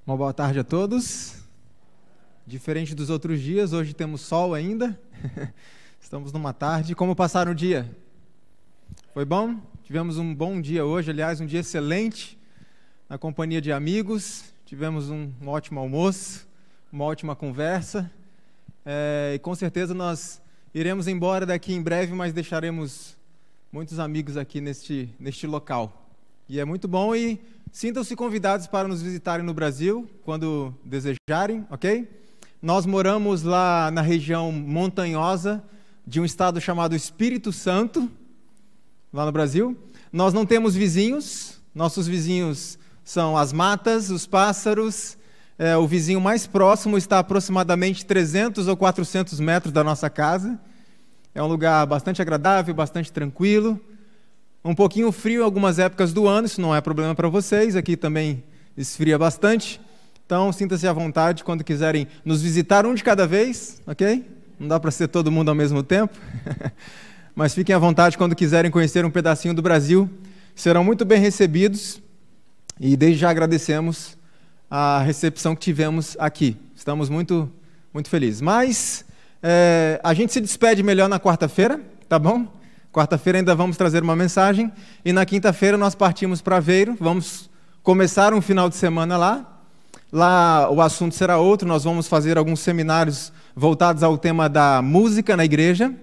Uma boa tarde a todos. Diferente dos outros dias, hoje temos sol ainda. Estamos numa tarde. Como passaram o dia? Foi bom? Tivemos um bom dia hoje, aliás, um dia excelente, na companhia de amigos. Tivemos um ótimo almoço, uma ótima conversa. E com certeza nós iremos embora daqui em breve, mas deixaremos muitos amigos aqui neste local. E é muito bom e sintam-se convidados para nos visitarem no Brasil, quando desejarem, ok? Nós moramos lá na região montanhosa de um estado chamado Espírito Santo, lá no Brasil. Nós não temos vizinhos, nossos vizinhos são as matas, os pássaros. O vizinho mais próximo está a aproximadamente 300 ou 400 metros da nossa casa. É um lugar bastante agradável, bastante tranquilo. Um pouquinho frio em algumas épocas do ano, isso não é problema para vocês, aqui também esfria bastante. Então, sinta-se à vontade quando quiserem nos visitar, um de cada vez, ok? Não dá para ser todo mundo ao mesmo tempo. Mas fiquem à vontade quando quiserem conhecer um pedacinho do Brasil. Serão muito bem recebidos e desde já agradecemos a recepção que tivemos aqui. Estamos muito, muito felizes. Mas a gente se despede melhor na quarta-feira, tá bom? Quarta-feira ainda vamos trazer uma mensagem e na quinta-feira nós partimos para Aveiro, vamos começar um final de semana lá. Lá o assunto será outro, nós vamos fazer alguns seminários voltados ao tema da música na igreja.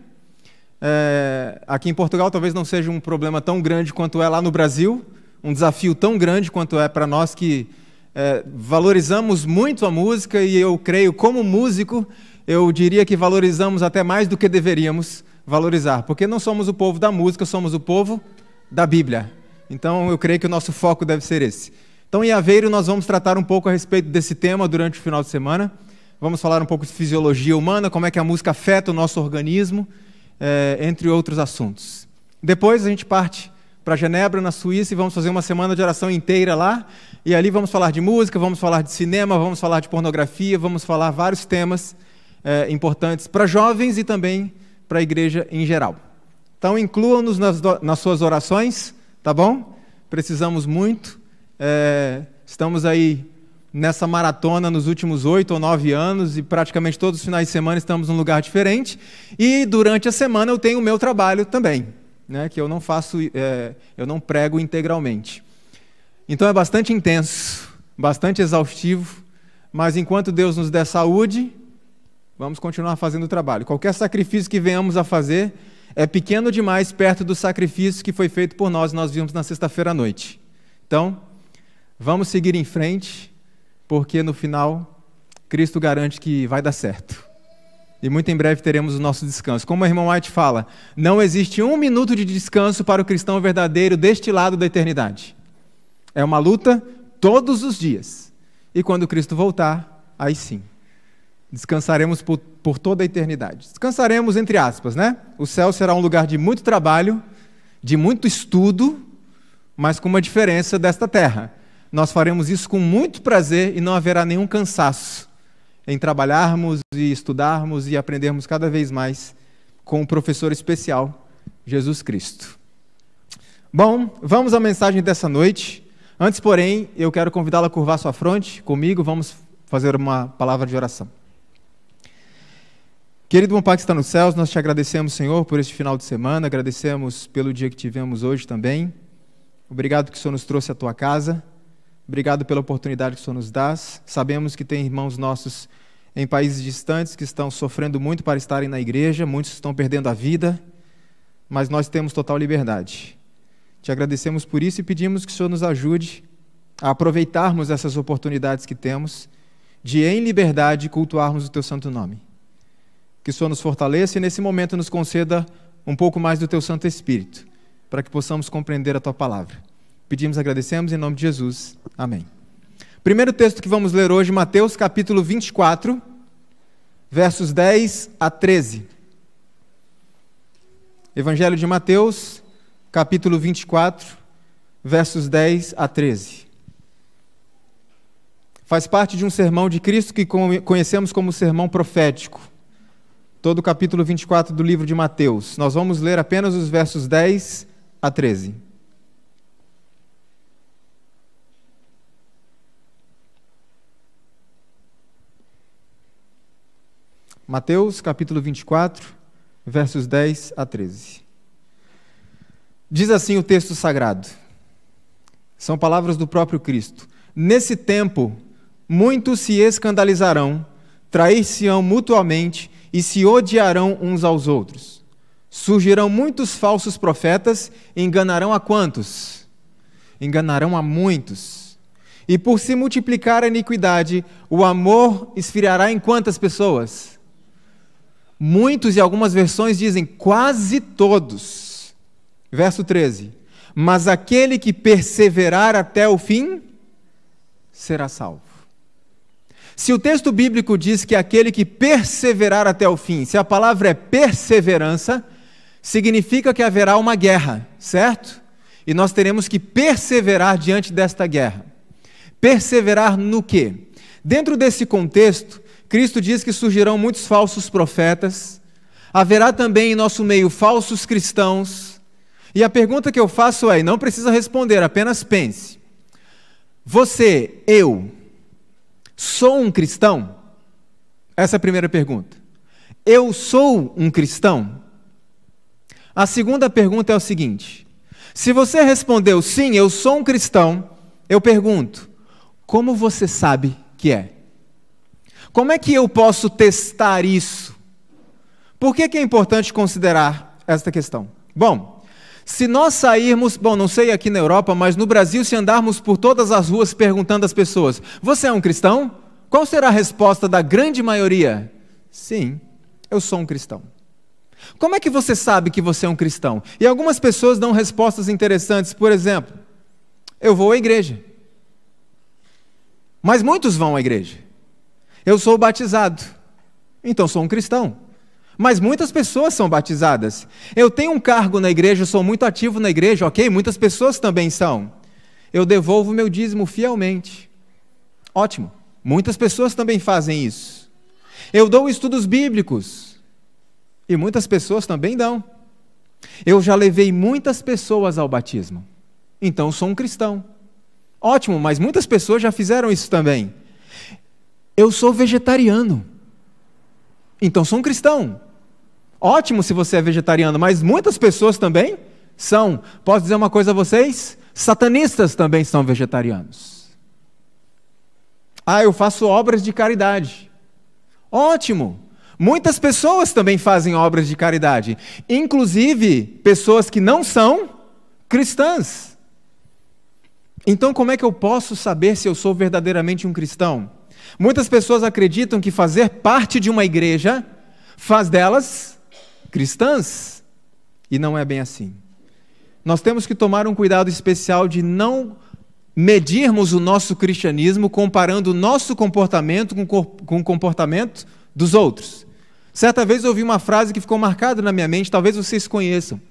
Aqui em Portugal talvez não seja um problema tão grande quanto é lá no Brasil, um desafio tão grande quanto é para nós que valorizamos muito a música e eu creio, como músico, eu diria que valorizamos até mais do que deveríamos valorizar, porque não somos o povo da música, somos o povo da Bíblia. Então eu creio que o nosso foco deve ser esse. Então em Aveiro nós vamos tratar um pouco a respeito desse tema durante o final de semana. Vamos falar um pouco de fisiologia humana, como é que a música afeta o nosso organismo, entre outros assuntos. Depois a gente parte para Genebra, na Suíça, e vamos fazer uma semana de oração inteira lá, e ali vamos falar de música, vamos falar de cinema, vamos falar de pornografia, vamos falar vários temas importantes para jovens e também para a igreja em geral. Então, incluam-nos nas suas orações, tá bom? Precisamos muito. Estamos aí nessa maratona nos últimos 8 ou 9 anos e praticamente todos os finais de semana estamos num lugar diferente. E durante a semana eu tenho o meu trabalho também, né? Que eu não faço, eu não prego integralmente. Então é bastante intenso, bastante exaustivo, mas enquanto Deus nos der saúde, vamos continuar fazendo o trabalho. Qualquer sacrifício que venhamos a fazer é pequeno demais perto do sacrifício que foi feito por nós vimos na sexta-feira à noite. Então, vamos seguir em frente, porque no final, Cristo garante que vai dar certo. E muito em breve teremos o nosso descanso. Como a irmã White fala, não existe um minuto de descanso para o cristão verdadeiro deste lado da eternidade. É uma luta todos os dias. E quando Cristo voltar, aí sim. Descansaremos por toda a eternidade. Descansaremos entre aspas, né? O céu será um lugar de muito trabalho, de muito estudo, mas com uma diferença desta terra. Nós faremos isso com muito prazer e não haverá nenhum cansaço em trabalharmos e estudarmos e aprendermos cada vez mais com o professor especial, Jesus Cristo. Bom, vamos à mensagem dessa noite. Antes, porém, eu quero convidá-la a curvar sua fronte comigo. Vamos fazer uma palavra de oração. Querido bom Pai que está nos céus, nós te agradecemos, Senhor, por este final de semana, agradecemos pelo dia que tivemos hoje também. Obrigado que o Senhor nos trouxe à tua casa, obrigado pela oportunidade que o Senhor nos dá. Sabemos que tem irmãos nossos em países distantes que estão sofrendo muito para estarem na igreja, muitos estão perdendo a vida, mas nós temos total liberdade. Te agradecemos por isso e pedimos que o Senhor nos ajude a aproveitarmos essas oportunidades que temos de, em liberdade, cultuarmos o teu santo nome. Que o Senhor nos fortaleça e, nesse momento, nos conceda um pouco mais do Teu Santo Espírito, para que possamos compreender a Tua Palavra. Pedimos e agradecemos em nome de Jesus. Amém. Primeiro texto que vamos ler hoje, Mateus capítulo 24, versos 10 a 13. Evangelho de Mateus, capítulo 24, versos 10 a 13. Faz parte de um sermão de Cristo que conhecemos como sermão profético. Todo o capítulo 24 do livro de Mateus. Nós vamos ler apenas os versos 10 a 13. Mateus, capítulo 24, versos 10 a 13. Diz assim o texto sagrado. São palavras do próprio Cristo. Nesse tempo, muitos se escandalizarão, trair-se-ão mutuamente e se odiarão uns aos outros. Surgirão muitos falsos profetas e enganarão a quantos? Enganarão a muitos. E por se multiplicar a iniquidade, o amor esfriará em quantas pessoas? Muitos, e algumas versões dizem quase todos. Verso 13. Mas aquele que perseverar até o fim, será salvo. Se o texto bíblico diz que aquele que perseverar até o fim, se a palavra é perseverança, significa que haverá uma guerra, certo? E nós teremos que perseverar diante desta guerra. Perseverar no quê? Dentro desse contexto, Cristo diz que surgirão muitos falsos profetas, haverá também em nosso meio falsos cristãos, e a pergunta que eu faço é, não precisa responder, apenas pense. Você, eu, sou um cristão? Essa é a primeira pergunta. Eu sou um cristão? A segunda pergunta é o seguinte, se você respondeu sim, eu sou um cristão, eu pergunto, como você sabe que é? Como é que eu posso testar isso? Por que é importante considerar esta questão? Bom, se nós sairmos, não sei aqui na Europa, mas no Brasil, se andarmos por todas as ruas perguntando às pessoas, você é um cristão? Qual será a resposta da grande maioria? Sim, eu sou um cristão. Como é que você sabe que você é um cristão? E algumas pessoas dão respostas interessantes, por exemplo, eu vou à igreja. Mas muitos vão à igreja. Eu sou batizado, então sou um cristão. Mas muitas pessoas são batizadas. Eu tenho um cargo na igreja, sou muito ativo na igreja, ok? Muitas pessoas também são. Eu devolvo meu dízimo fielmente. Ótimo. Muitas pessoas também fazem isso. Eu dou estudos bíblicos. E muitas pessoas também dão. Eu já levei muitas pessoas ao batismo. Então sou um cristão. Ótimo, mas muitas pessoas já fizeram isso também. Eu sou vegetariano. Então sou um cristão. Ótimo se você é vegetariano, mas muitas pessoas também são. Posso dizer uma coisa a vocês? Satanistas também são vegetarianos. Eu faço obras de caridade. Ótimo. Muitas pessoas também fazem obras de caridade. Inclusive, pessoas que não são cristãs. Então, como é que eu posso saber se eu sou verdadeiramente um cristão? Muitas pessoas acreditam que fazer parte de uma igreja faz delas cristãs. E não é bem assim. Nós temos que tomar um cuidado especial de não medirmos o nosso cristianismo comparando o nosso comportamento com o comportamento dos outros. Certa vez eu ouvi uma frase que ficou marcada na minha mente, talvez vocês conheçam.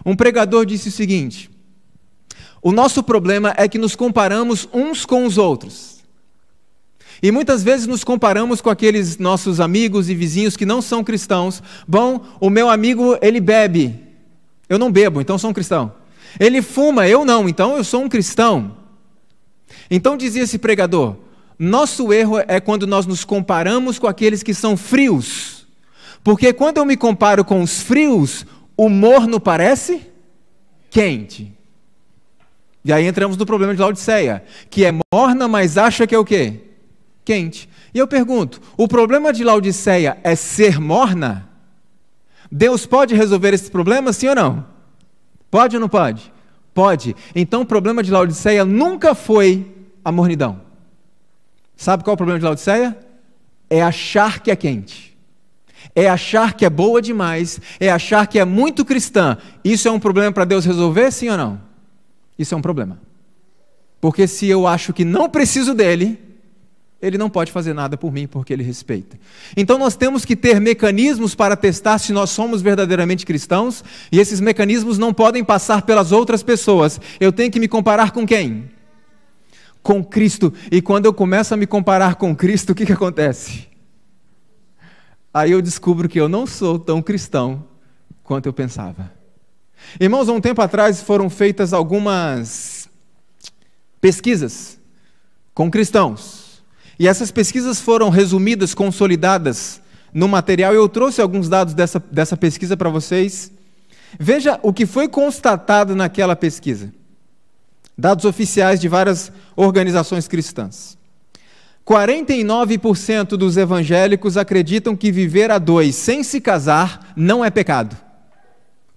Um pregador disse o seguinte: o nosso problema é que nos comparamos uns com os outros. E muitas vezes nos comparamos com aqueles nossos amigos e vizinhos que não são cristãos. Bom, o meu amigo, ele bebe. Eu não bebo, então sou um cristão. Ele fuma, eu não, então eu sou um cristão. Então dizia esse pregador, nosso erro é quando nós nos comparamos com aqueles que são frios. Porque quando eu me comparo com os frios, o morno parece quente. E aí entramos no problema de Laodiceia, que é morna, mas acha que é o quê? Quente. E eu pergunto, o problema de Laodiceia é ser morna? Deus pode resolver esse problema, sim ou não? Pode ou não pode? Pode. Então o problema de Laodiceia nunca foi a mornidão. Sabe qual é o problema de Laodiceia? É achar que é quente. É achar que é boa demais, é achar que é muito cristã. Isso é um problema para Deus resolver, sim ou não? Isso é um problema. Porque se eu acho que não preciso dele, ele não pode fazer nada por mim, porque ele respeita. Então nós temos que ter mecanismos para testar se nós somos verdadeiramente cristãos, e esses mecanismos não podem passar pelas outras pessoas. Eu tenho que me comparar com quem? Com Cristo. E quando eu começo a me comparar com Cristo, o que acontece? Aí eu descubro que eu não sou tão cristão quanto eu pensava. Irmãos, há um tempo atrás foram feitas algumas pesquisas com cristãos. E essas pesquisas foram resumidas, consolidadas no material, eu trouxe alguns dados dessa pesquisa para vocês. Veja o que foi constatado naquela pesquisa. Dados oficiais de várias organizações cristãs. 49% dos evangélicos acreditam que viver a dois sem se casar não é pecado.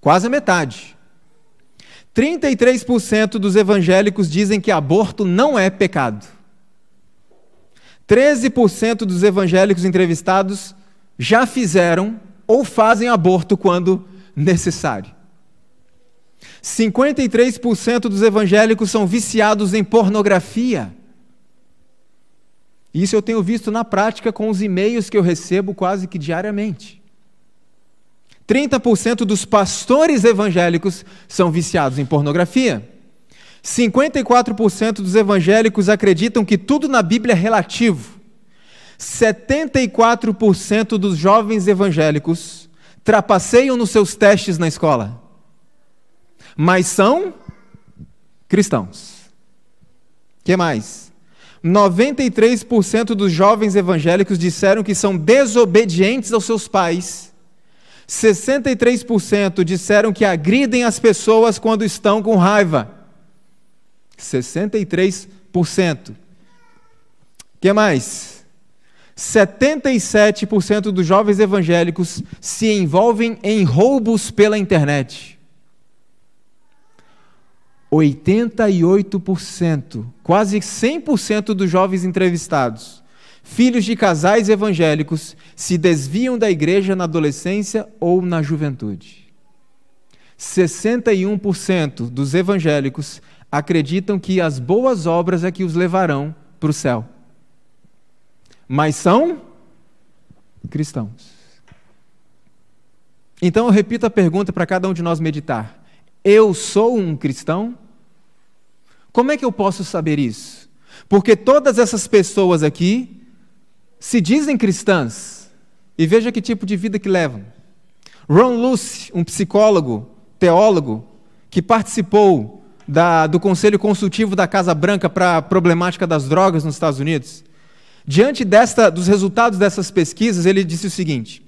Quase a metade. 33% dos evangélicos dizem que aborto não é pecado. 13% dos evangélicos entrevistados já fizeram ou fazem aborto quando necessário. 53% dos evangélicos são viciados em pornografia. Isso eu tenho visto na prática com os e-mails que eu recebo quase que diariamente. 30% dos pastores evangélicos são viciados em pornografia. 54% dos evangélicos acreditam que tudo na Bíblia é relativo. 74% dos jovens evangélicos trapaceiam nos seus testes na escola, mas são cristãos. O que mais? 93% dos jovens evangélicos disseram que são desobedientes aos seus pais. 63% disseram que agridem as pessoas quando estão com raiva. 63%. O que mais? 77% dos jovens evangélicos se envolvem em roubos pela internet. 88%, quase 100% dos jovens entrevistados, filhos de casais evangélicos, se desviam da igreja na adolescência ou na juventude. 61% dos evangélicos acreditam que as boas obras é que os levarão para o céu. Mas são cristãos. Então eu repito a pergunta para cada um de nós meditar. Eu sou um cristão? Como é que eu posso saber isso? Porque todas essas pessoas aqui se dizem cristãs. E veja que tipo de vida que levam. Ron Luce, um psicólogo, teólogo, que participou do Conselho Consultivo da Casa Branca para a problemática das drogas nos Estados Unidos, diante dos resultados dessas pesquisas, ele disse o seguinte: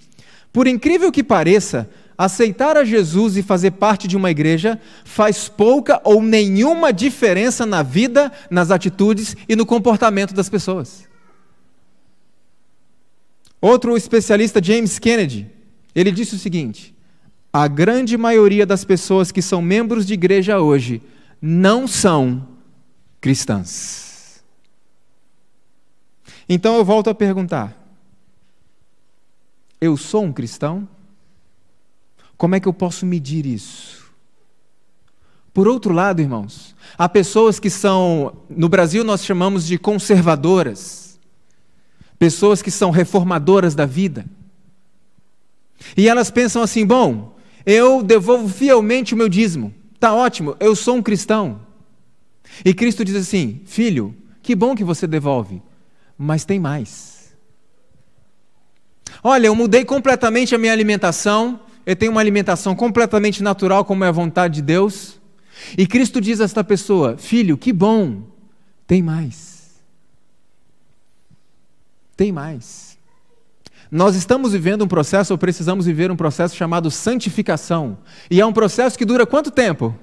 por incrível que pareça, aceitar a Jesus e fazer parte de uma igreja faz pouca ou nenhuma diferença na vida, nas atitudes e no comportamento das pessoas. Outro especialista, James Kennedy, ele disse o seguinte: a grande maioria das pessoas que são membros de igreja hoje não são cristãs. Então eu volto a perguntar: eu sou um cristão? Como é que eu posso medir isso? Por outro lado, irmãos, há pessoas que são, no Brasil nós chamamos de conservadoras, pessoas que são reformadoras da vida, e elas pensam assim: bom, eu devolvo fielmente o meu dízimo, está ótimo, eu sou um cristão. E Cristo diz assim: filho, que bom que você devolve, mas tem mais. Olha, eu mudei completamente a minha alimentação, eu tenho uma alimentação completamente natural, como é a vontade de Deus. E Cristo diz a esta pessoa: filho, que bom, tem mais. Tem mais. Nós estamos vivendo um processo, ou precisamos viver um processo chamado santificação. E é um processo que dura quanto tempo?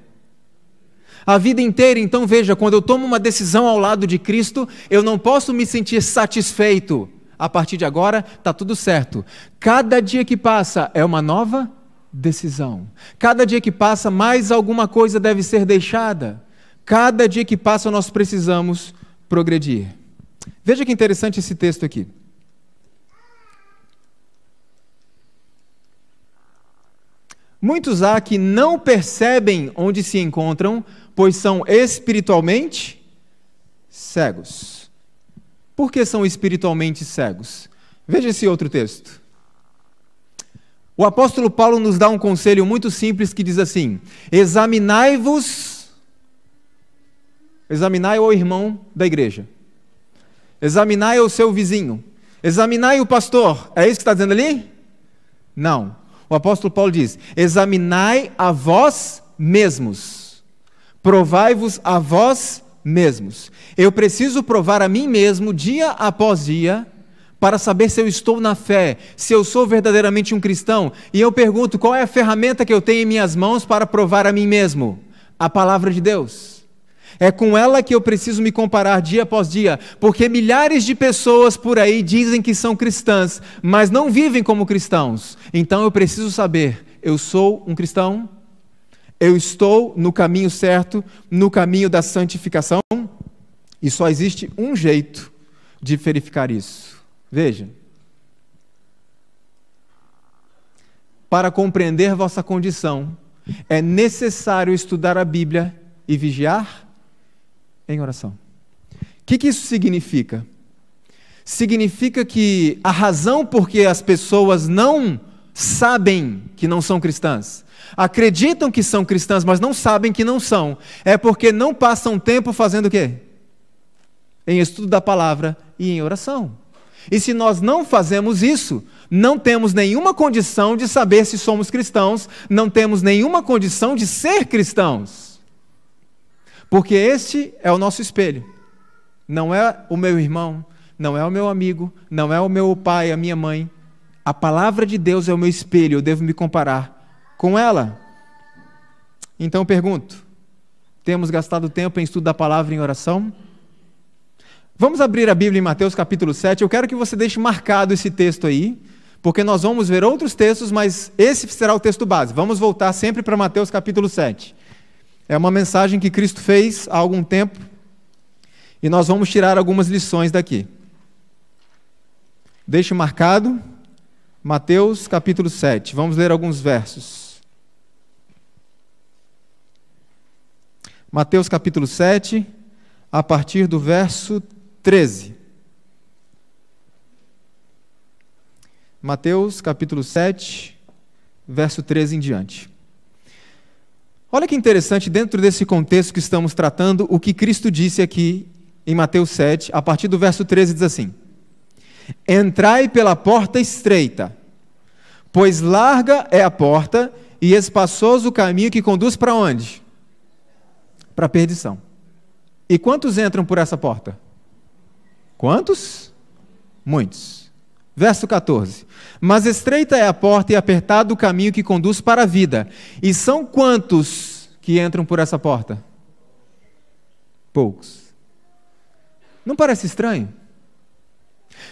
A vida inteira. Então veja, quando eu tomo uma decisão ao lado de Cristo, eu não posso me sentir satisfeito. A partir de agora, está tudo certo. Cada dia que passa é uma nova decisão. Cada dia que passa, mais alguma coisa deve ser deixada. Cada dia que passa, nós precisamos progredir. Veja que interessante esse texto aqui. Muitos há que não percebem onde se encontram, pois são espiritualmente cegos. Por que são espiritualmente cegos? Veja esse outro texto. O apóstolo Paulo nos dá um conselho muito simples que diz assim: examinai o irmão da igreja, examinai o seu vizinho, examinai o pastor. É isso que está dizendo ali? Não. O apóstolo Paulo diz: examinai a vós mesmos, provai-vos a vós mesmos. Eu preciso provar a mim mesmo, dia após dia, para saber se eu estou na fé, se eu sou verdadeiramente um cristão. E eu pergunto, qual é a ferramenta que eu tenho em minhas mãos para provar a mim mesmo? A palavra de Deus. É com ela que eu preciso me comparar dia após dia, porque milhares de pessoas por aí dizem que são cristãs, mas não vivem como cristãos. Então eu preciso saber, eu sou um cristão? Eu estou no caminho certo, no caminho da santificação? E só existe um jeito de verificar isso. Veja, para compreender vossa condição, é necessário estudar a Bíblia e vigiar em oração. O que isso significa? Significa que a razão por que as pessoas não sabem que não são cristãs, acreditam que são cristãs, mas não sabem que não são, é porque não passam tempo fazendo o quê? Em estudo da palavra e em oração. E se nós não fazemos isso, não temos nenhuma condição de saber se somos cristãos, não temos nenhuma condição de ser cristãos. Porque este é o nosso espelho. Não é o meu irmão, não é o meu amigo, não é o meu pai, a minha mãe. A palavra de Deus é o meu espelho, eu devo me comparar com ela. Então eu pergunto, temos gastado tempo em estudo da palavra e em oração? Vamos abrir a Bíblia em Mateus capítulo 7, eu quero que você deixe marcado esse texto aí, porque nós vamos ver outros textos, mas esse será o texto base. Vamos voltar sempre para Mateus capítulo 7. É uma mensagem que Cristo fez há algum tempo, e nós vamos tirar algumas lições daqui. Deixe marcado, Mateus capítulo 7, vamos ler alguns versos. Mateus capítulo 7, a partir do verso 13. Mateus capítulo 7, verso 13 em diante. Olha que interessante, dentro desse contexto que estamos tratando, o que Cristo disse aqui em Mateus 7, a partir do verso 13 diz assim: Entrai pela porta estreita, pois larga é a porta e espaçoso o caminho que conduz para onde? Para a perdição. E quantos entram por essa porta? Quantos? Muitos. Verso 14. Mas estreita é a porta e apertado o caminho que conduz para a vida. E são quantos que entram por essa porta? Poucos. Não parece estranho?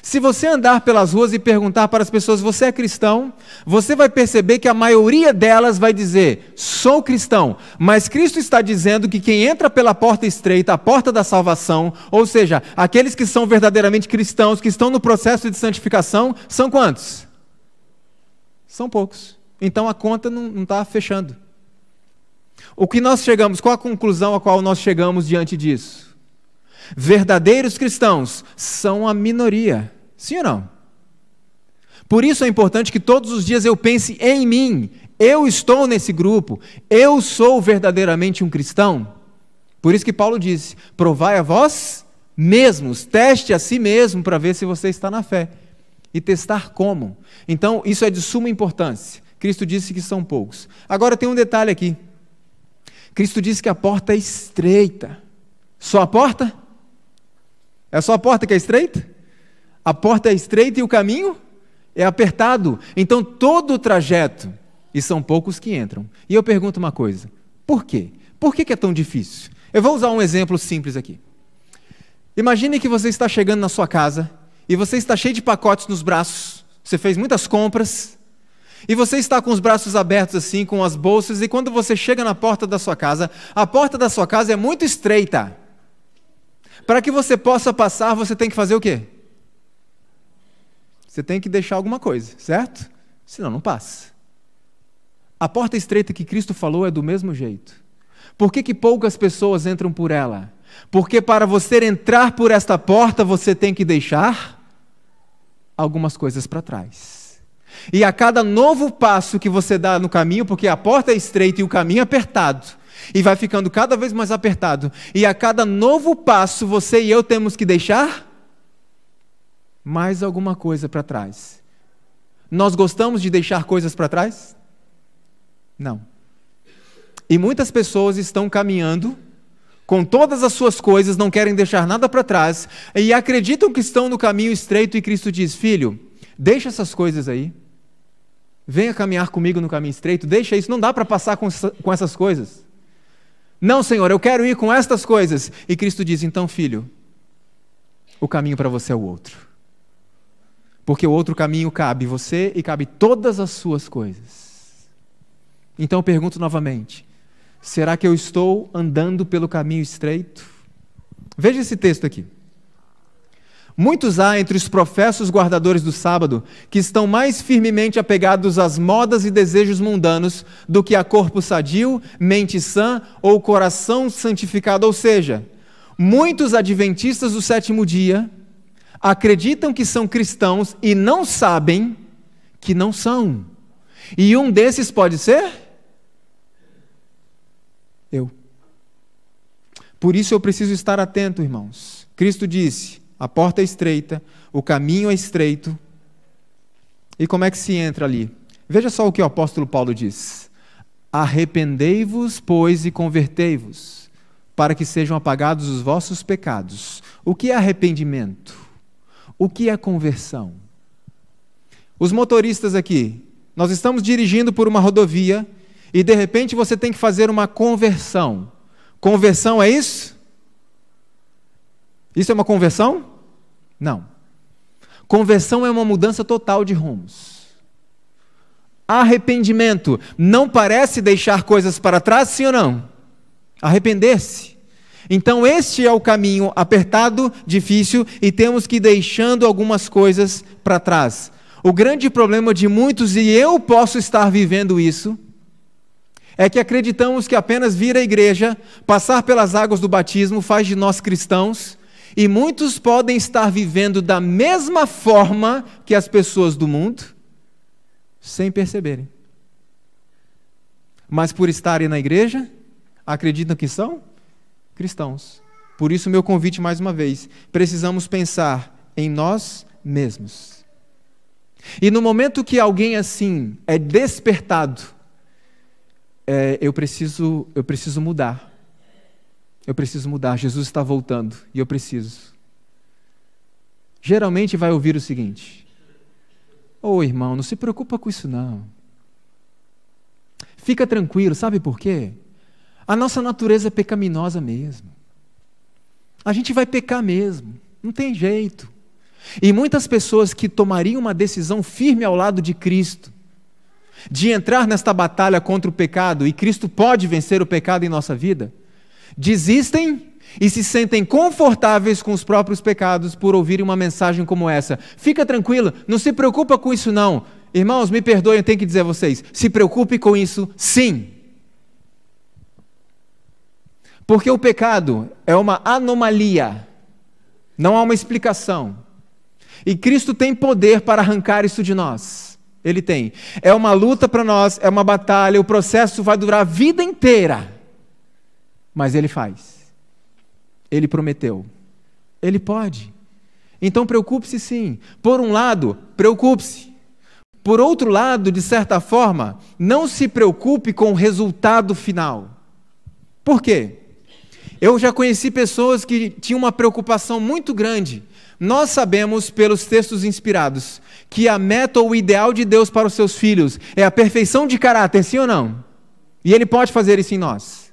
Se você andar pelas ruas e perguntar para as pessoas, você é cristão? Você vai perceber que a maioria delas vai dizer, sou cristão. Mas Cristo está dizendo que quem entra pela porta estreita, a porta da salvação, ou seja, aqueles que são verdadeiramente cristãos, que estão no processo de santificação, são quantos? São poucos. Então a conta não está fechando. O que nós chegamos, qual a conclusão a qual nós chegamos diante disso? Verdadeiros cristãos são a minoria, sim ou não? Por isso é importante que todos os dias eu pense em mim, eu estou nesse grupo, eu sou verdadeiramente um cristão. Por isso que Paulo disse, provai a vós mesmos, teste a si mesmo para ver se você está na fé, e testar como. Então isso é de suma importância. Cristo disse que são poucos. Agora tem um detalhe aqui, Cristo disse que a porta é estreita. Só a porta? É só a porta que é estreita? A porta é estreita e o caminho é apertado. Então todo o trajeto, e são poucos que entram. E eu pergunto uma coisa, por quê? Por que é tão difícil? Eu vou usar um exemplo simples aqui. Imagine que você está chegando na sua casa, e você está cheio de pacotes nos braços, você fez muitas compras, e você está com os braços abertos assim, com as bolsas, e quando você chega na porta da sua casa, a porta da sua casa é muito estreita. Para que você possa passar, você tem que fazer o quê? Você tem que deixar alguma coisa, certo? Senão não passa. A porta estreita que Cristo falou é do mesmo jeito. Por que poucas pessoas entram por ela? Porque para você entrar por esta porta, você tem que deixar algumas coisas para trás. E a cada novo passo que você dá no caminho, porque a porta é estreita e o caminho é apertado, e vai ficando cada vez mais apertado, e a cada novo passo você e eu temos que deixar mais alguma coisa para trás. Nós gostamos de deixar coisas para trás? Não. E muitas pessoas estão caminhando com todas as suas coisas, não querem deixar nada para trás, e acreditam que estão no caminho estreito, e Cristo diz: filho, deixa essas coisas aí, venha caminhar comigo no caminho estreito, deixa isso, não dá para passar com essas coisas. Não, Senhor, eu quero ir com estas coisas. E Cristo diz: então, filho, o caminho para você é o outro. Porque o outro caminho cabe você e cabe todas as suas coisas. Então eu pergunto novamente: será que eu estou andando pelo caminho estreito? Veja esse texto aqui. Muitos há entre os professos guardadores do sábado que estão mais firmemente apegados às modas e desejos mundanos do que a corpo sadio, mente sã ou coração santificado. Ou seja, muitos adventistas do sétimo dia acreditam que são cristãos e não sabem que não são. E um desses pode ser eu. Por isso eu preciso estar atento, irmãos. Cristo disse: a porta é estreita, o caminho é estreito. E como é que se entra ali? Veja só o que o apóstolo Paulo diz: arrependei-vos, pois, e convertei-vos, para que sejam apagados os vossos pecados. O que é arrependimento? O que é conversão? Os motoristas aqui, nós estamos dirigindo por uma rodovia e de repente você tem que fazer uma conversão. Conversão é isso? Isso é uma conversão? Não. Conversão é uma mudança total de rumos. Arrependimento não parece deixar coisas para trás, sim ou não? Arrepender-se. Então este é o caminho apertado, difícil, e temos que ir deixando algumas coisas para trás. O grande problema de muitos, e eu posso estar vivendo isso, é que acreditamos que apenas vir à igreja, passar pelas águas do batismo, faz de nós cristãos, e muitos podem estar vivendo da mesma forma que as pessoas do mundo, sem perceberem. Mas por estarem na igreja, acreditam que são cristãos. Por isso, meu convite mais uma vez: precisamos pensar em nós mesmos. E no momento que alguém assim é despertado, eu preciso mudar. Eu preciso mudar. Jesus está voltando e eu preciso. Geralmente vai ouvir o seguinte: ô irmão, não se preocupa com isso não. Fica tranquilo, sabe por quê? A nossa natureza é pecaminosa mesmo. A gente vai pecar mesmo, não tem jeito. E muitas pessoas que tomariam uma decisão firme ao lado de Cristo, de entrar nesta batalha contra o pecado, e Cristo pode vencer o pecado em nossa vida, desistem e se sentem confortáveis com os próprios pecados por ouvirem uma mensagem como essa. Fica tranquilo, não se preocupa com isso não. Irmãos, me perdoem, eu tenho que dizer a vocês, se preocupe com isso sim. Porque o pecado é uma anomalia, não há uma explicação. E Cristo tem poder para arrancar isso de nós. Ele tem. É uma luta para nós, é uma batalha, o processo vai durar a vida inteira. Mas Ele faz. Ele prometeu. Ele pode. Então preocupe-se sim. Por um lado, preocupe-se. Por outro lado, de certa forma, não se preocupe com o resultado final. Por quê? Eu já conheci pessoas que tinham uma preocupação muito grande. Nós sabemos, pelos textos inspirados, que a meta ou o ideal de Deus para os seus filhos é a perfeição de caráter, sim ou não? E Ele pode fazer isso em nós.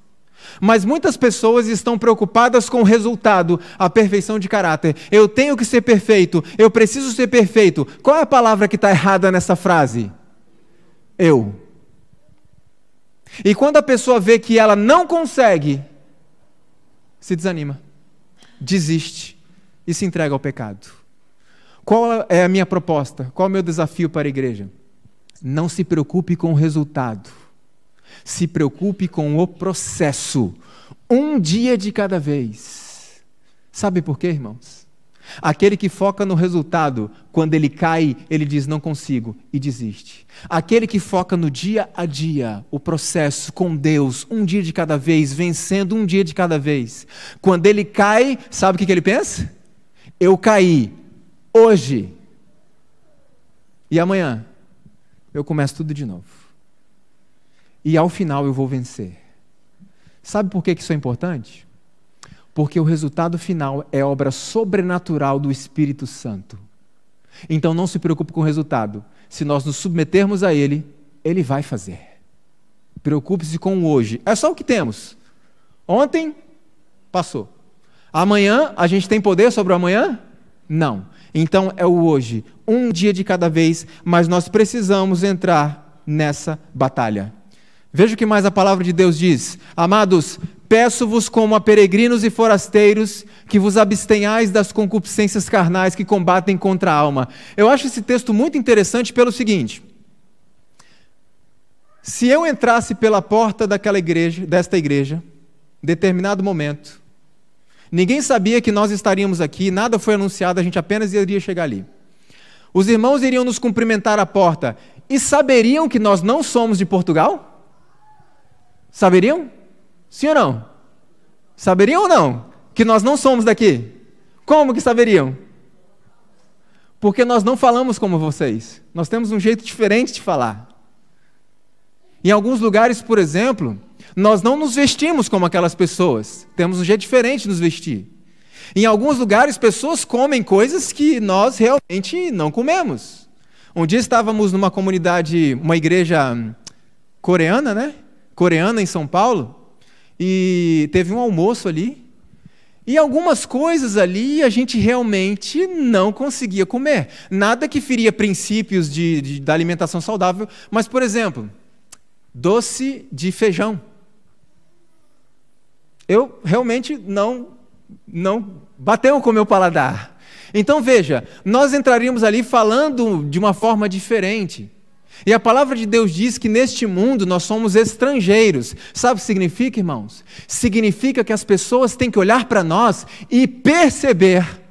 Mas muitas pessoas estão preocupadas com o resultado, a perfeição de caráter. Eu tenho que ser perfeito, eu preciso ser perfeito. Qual é a palavra que está errada nessa frase? Eu. E quando a pessoa vê que ela não consegue, se desanima, desiste e se entrega ao pecado. Qual é a minha proposta? Qual é o meu desafio para a igreja? Não se preocupe com o resultado. Se preocupe com o processo. Um dia de cada vez. Sabe por quê, irmãos? Aquele que foca no resultado, quando ele cai, ele diz não consigo e desiste. Aquele que foca no dia a dia, o processo com Deus, um dia de cada vez, vencendo um dia de cada vez. Quando ele cai, sabe o que ele pensa? Eu caí hoje. E amanhã eu começo tudo de novo. E ao final eu vou vencer. Sabe por que isso é importante? Porque o resultado final é obra sobrenatural do Espírito Santo. Então não se preocupe com o resultado. Se nós nos submetermos a Ele, Ele vai fazer. Preocupe-se com o hoje. É só o que temos. Ontem, passou. Amanhã, a gente tem poder sobre o amanhã? Não. Então é o hoje. Um dia de cada vez, mas nós precisamos entrar nessa batalha. Veja o que mais a palavra de Deus diz. Amados, peço-vos como a peregrinos e forasteiros, que vos abstenhais das concupiscências carnais que combatem contra a alma. Eu acho esse texto muito interessante pelo seguinte. Se eu entrasse pela porta desta igreja, em determinado momento, ninguém sabia que nós estaríamos aqui, nada foi anunciado, a gente apenas iria chegar ali. Os irmãos iriam nos cumprimentar à porta e saberiam que nós não somos de Portugal? Saberiam? Sim ou não? Saberiam ou não? Que nós não somos daqui? Como que saberiam? Porque nós não falamos como vocês. Nós temos um jeito diferente de falar. Em alguns lugares, por exemplo, nós não nos vestimos como aquelas pessoas. Temos um jeito diferente de nos vestir. Em alguns lugares, pessoas comem coisas que nós realmente não comemos. Um dia estávamos numa comunidade, uma igreja coreana, né? Coreana em São Paulo, e teve um almoço ali, e algumas coisas ali a gente realmente não conseguia comer. Nada que feria princípios da alimentação saudável, mas, por exemplo, doce de feijão. Eu realmente não bateu com o meu paladar. Então veja, nós entraríamos ali falando de uma forma diferente. E a palavra de Deus diz que neste mundo nós somos estrangeiros. Sabe o que significa, irmãos? Significa que as pessoas têm que olhar para nós e perceber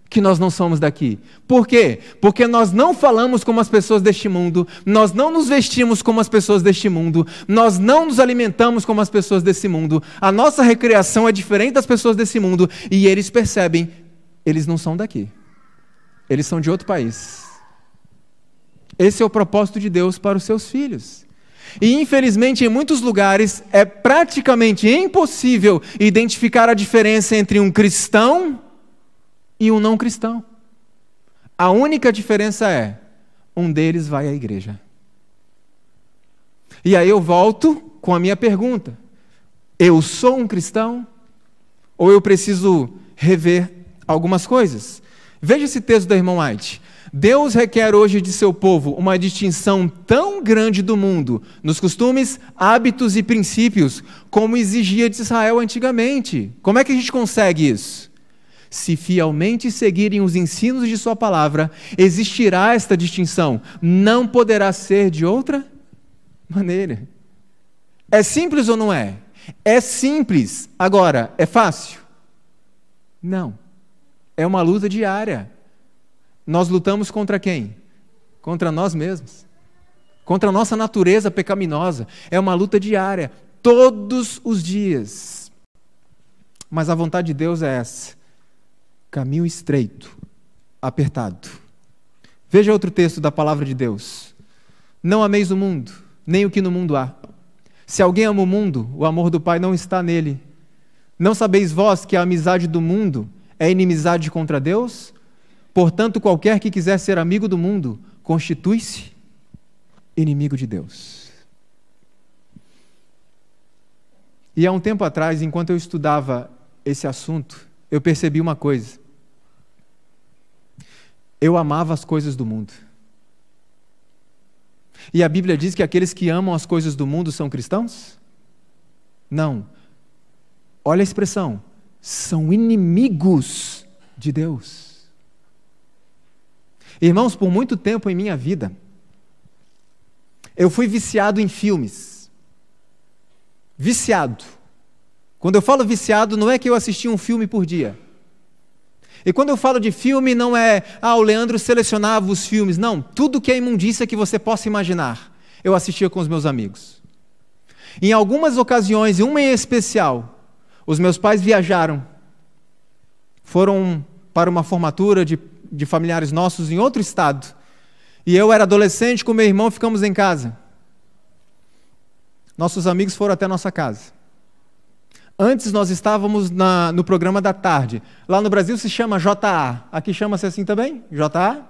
que nós não somos daqui. Por quê? Porque nós não falamos como as pessoas deste mundo, nós não nos vestimos como as pessoas deste mundo, nós não nos alimentamos como as pessoas desse mundo, a nossa recreação é diferente das pessoas desse mundo, e eles percebem, eles não são daqui, eles são de outro país. Esse é o propósito de Deus para os seus filhos. E infelizmente em muitos lugares é praticamente impossível identificar a diferença entre um cristão e um não cristão. A única diferença é, um deles vai à igreja. E aí eu volto com a minha pergunta. Eu sou um cristão? Ou eu preciso rever algumas coisas? Veja esse texto da irmã White. Deus requer hoje de seu povo uma distinção tão grande do mundo, nos costumes, hábitos e princípios, como exigia de Israel antigamente. Como é que a gente consegue isso? Se fielmente seguirem os ensinos de sua palavra, existirá esta distinção. Não poderá ser de outra maneira. É simples ou não é? É simples. Agora, é fácil? Não. É uma luta diária. Nós lutamos contra quem? Contra nós mesmos. Contra a nossa natureza pecaminosa. É uma luta diária, todos os dias. Mas a vontade de Deus é essa. Caminho estreito, apertado. Veja outro texto da palavra de Deus. Não ameis o mundo, nem o que no mundo há. Se alguém ama o mundo, o amor do Pai não está nele. Não sabeis vós que a amizade do mundo é inimizade contra Deus? Portanto, qualquer que quiser ser amigo do mundo, constitui-se inimigo de Deus. E há um tempo atrás, enquanto eu estudava esse assunto, eu percebi uma coisa. Eu amava as coisas do mundo. E a Bíblia diz que aqueles que amam as coisas do mundo são cristãos? Não. Olha a expressão. São inimigos de Deus. Irmãos, por muito tempo em minha vida, eu fui viciado em filmes. Viciado. Quando eu falo viciado, não é que eu assisti um filme por dia. E quando eu falo de filme, não é, o Leandro selecionava os filmes. Não, tudo que é imundícia que você possa imaginar, eu assistia com os meus amigos. Em algumas ocasiões, e uma em especial, os meus pais viajaram. Foram para uma formatura de familiares nossos em outro estado. E eu era adolescente, com meu irmão, ficamos em casa. Nossos amigos foram até nossa casa. Antes nós estávamos no programa da tarde. Lá no Brasil se chama JA. Aqui chama-se assim também? JA.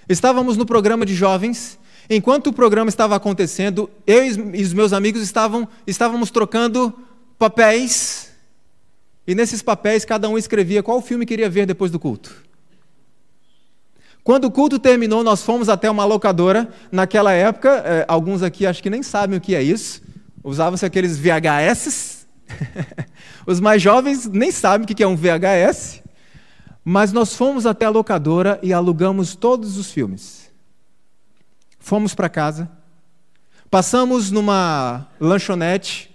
Estávamos no programa de jovens. Enquanto o programa estava acontecendo, eu e os meus amigos estávamos trocando papéis. E nesses papéis, cada um escrevia qual filme queria ver depois do culto. Quando o culto terminou, nós fomos até uma locadora. Naquela época, alguns aqui acho que nem sabem o que é isso. Usavam-se aqueles VHS. Os mais jovens nem sabem o que é um VHS. Mas nós fomos até a locadora e alugamos todos os filmes. Fomos para casa. Passamos numa lanchonete.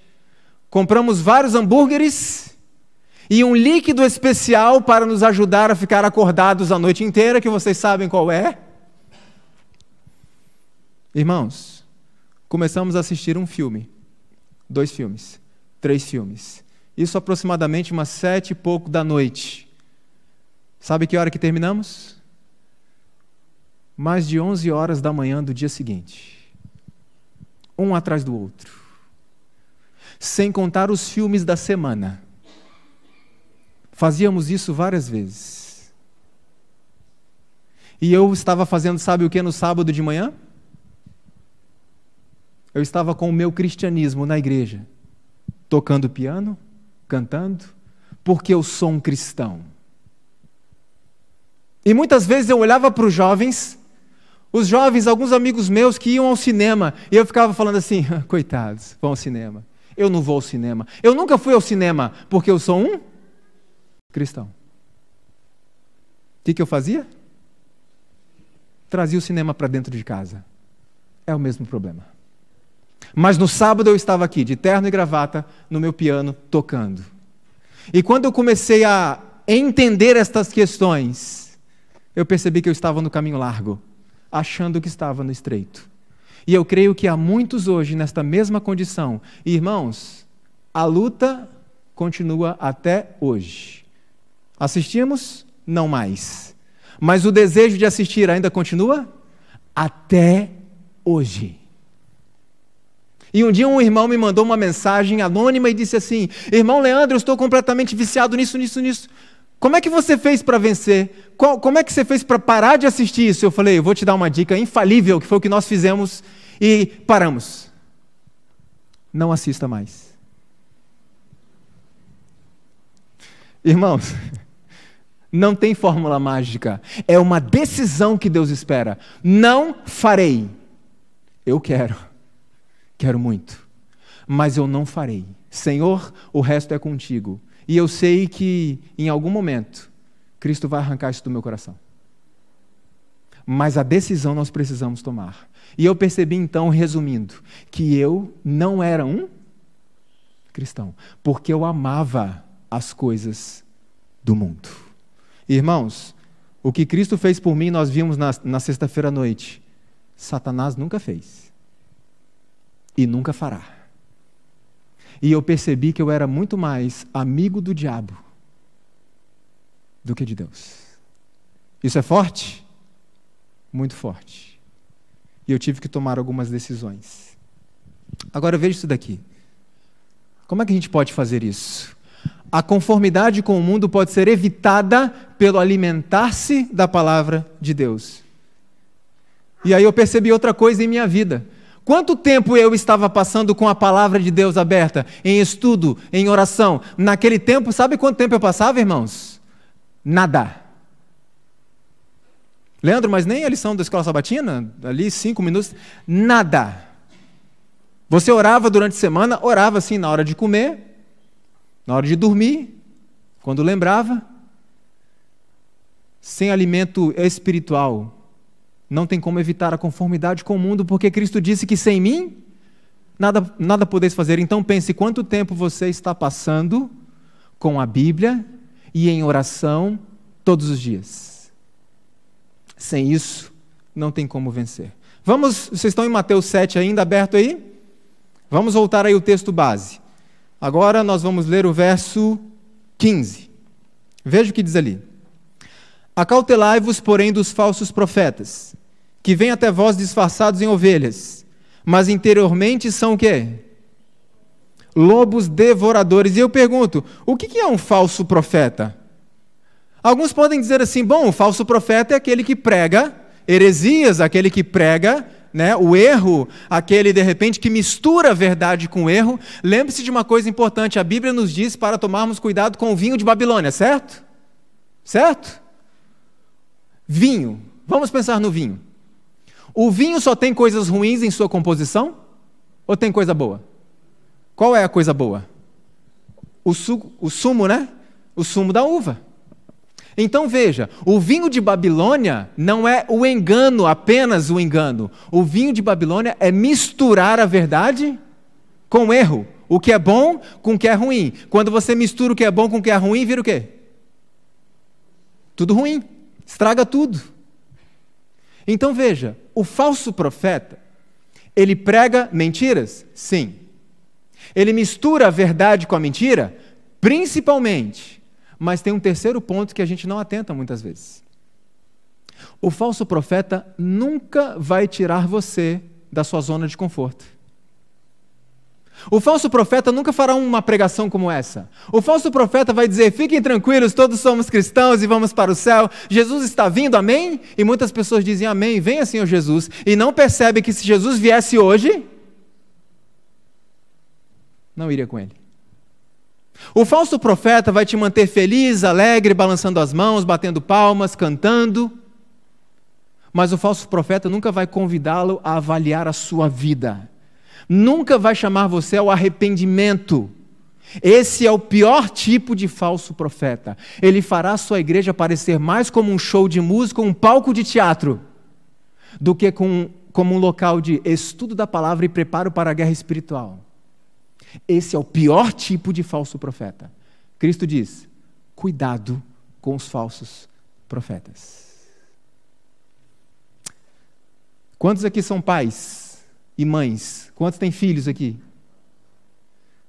Compramos vários hambúrgueres e um líquido especial para nos ajudar a ficar acordados a noite inteira, que vocês sabem qual é. Irmãos, começamos a assistir um filme, 2 filmes, 3 filmes. Isso aproximadamente umas 7 e pouco da noite. Sabe que hora que terminamos? Mais de 11 horas da manhã do dia seguinte. Um atrás do outro. Sem contar os filmes da semana. Fazíamos isso várias vezes. E eu estava fazendo, sabe o que no sábado de manhã? Eu estava com o meu cristianismo na igreja, tocando piano, cantando, porque eu sou um cristão. E muitas vezes eu olhava para os jovens, alguns amigos meus que iam ao cinema, e eu ficava falando assim, coitados, vão ao cinema. Eu não vou ao cinema. Eu nunca fui ao cinema, porque eu sou um cristão. O que eu fazia? Trazia o cinema para dentro de casa. É o mesmo problema. Mas no sábado eu estava aqui, de terno e gravata, no meu piano, tocando. E quando eu comecei a entender estas questões, eu percebi que eu estava no caminho largo, achando que estava no estreito. E eu creio que há muitos hoje nesta mesma condição. E, irmãos, a luta continua até hoje. Assistimos? Não mais. Mas o desejo de assistir ainda continua? Até hoje. E um dia um irmão me mandou uma mensagem anônima e disse assim, irmão Leandro, eu estou completamente viciado nisso. Como é que você fez para vencer? Como é que você fez para parar de assistir isso? Eu falei, eu vou te dar uma dica infalível, que foi o que nós fizemos e paramos. Não assista mais. Irmãos, não tem fórmula mágica. É uma decisão que Deus espera. Não farei. Eu quero muito, mas eu não farei. Senhor, o resto é contigo. E eu sei que, em algum momento, Cristo vai arrancar isso do meu coração. Mas a decisão nós precisamos tomar. E eu percebi então, resumindo, que eu não era um cristão, porque eu amava as coisas do mundo. Irmãos, o que Cristo fez por mim, nós vimos na sexta-feira à noite. Satanás nunca fez. E nunca fará. E eu percebi que eu era muito mais amigo do diabo do que de Deus. Isso é forte? Muito forte. E eu tive que tomar algumas decisões. Agora veja isso daqui. Como é que a gente pode fazer isso? A conformidade com o mundo pode ser evitada pelo alimentar-se da palavra de Deus. E aí eu percebi outra coisa em minha vida. Quanto tempo eu estava passando com a palavra de Deus aberta, em estudo, em oração? Naquele tempo, sabe quanto tempo eu passava, irmãos? Nada. Leandro, mas nem a lição da escola sabatina? Ali 5 minutos? Nada. Você orava durante a semana, orava assim na hora de comer, na hora de dormir, quando lembrava. Sem alimento espiritual, não tem como evitar a conformidade com o mundo, porque Cristo disse que sem mim, nada podeis fazer. Então pense, quanto tempo você está passando com a Bíblia e em oração todos os dias? Sem isso, não tem como vencer. Vocês estão em Mateus 7 ainda, aberto aí? Vamos voltar aí o texto base. Agora nós vamos ler o verso 15. Veja o que diz ali. Acautelai-vos, porém, dos falsos profetas, que vêm até vós disfarçados em ovelhas, mas interiormente são o quê? lobos devoradores. E eu pergunto, o que é um falso profeta? Alguns podem dizer assim, bom, o falso profeta é aquele que prega heresias, aquele que prega, né, o erro, aquele, de repente, que mistura a verdade com o erro. Lembre-se de uma coisa importante, a Bíblia nos diz para tomarmos cuidado com o vinho de Babilônia, certo? Certo? Vinho. Vamos pensar no vinho. O vinho só tem coisas ruins em sua composição? Ou tem coisa boa? Qual é a coisa boa? O sumo, né? O sumo da uva. Então veja, o vinho de Babilônia não é o engano, apenas o engano. O vinho de Babilônia é misturar a verdade com o erro. O que é bom com o que é ruim. Quando você mistura o que é bom com o que é ruim, vira o quê? Tudo ruim. Estraga tudo. Então veja, o falso profeta, ele prega mentiras? Sim. Ele mistura a verdade com a mentira? Principalmente. Mas tem um terceiro ponto que a gente não atenta muitas vezes. O falso profeta nunca vai tirar você da sua zona de conforto. O falso profeta nunca fará uma pregação como essa. O falso profeta vai dizer, fiquem tranquilos, todos somos cristãos e vamos para o céu. Jesus está vindo, amém? E muitas pessoas dizem, amém, venha Senhor Jesus. E não percebem que se Jesus viesse hoje, não iria com ele. O falso profeta vai te manter feliz, alegre, balançando as mãos, batendo palmas, cantando. Mas o falso profeta nunca vai convidá-lo a avaliar a sua vida. Nunca vai chamar você ao arrependimento. Esse é o pior tipo de falso profeta. Ele fará a sua igreja parecer mais como um show de música, um palco de teatro, do que como um local de estudo da palavra e preparo para a guerra espiritual. Esse é o pior tipo de falso profeta. Cristo diz, cuidado com os falsos profetas. Quantos aqui são pais e mães? Quantos têm filhos aqui?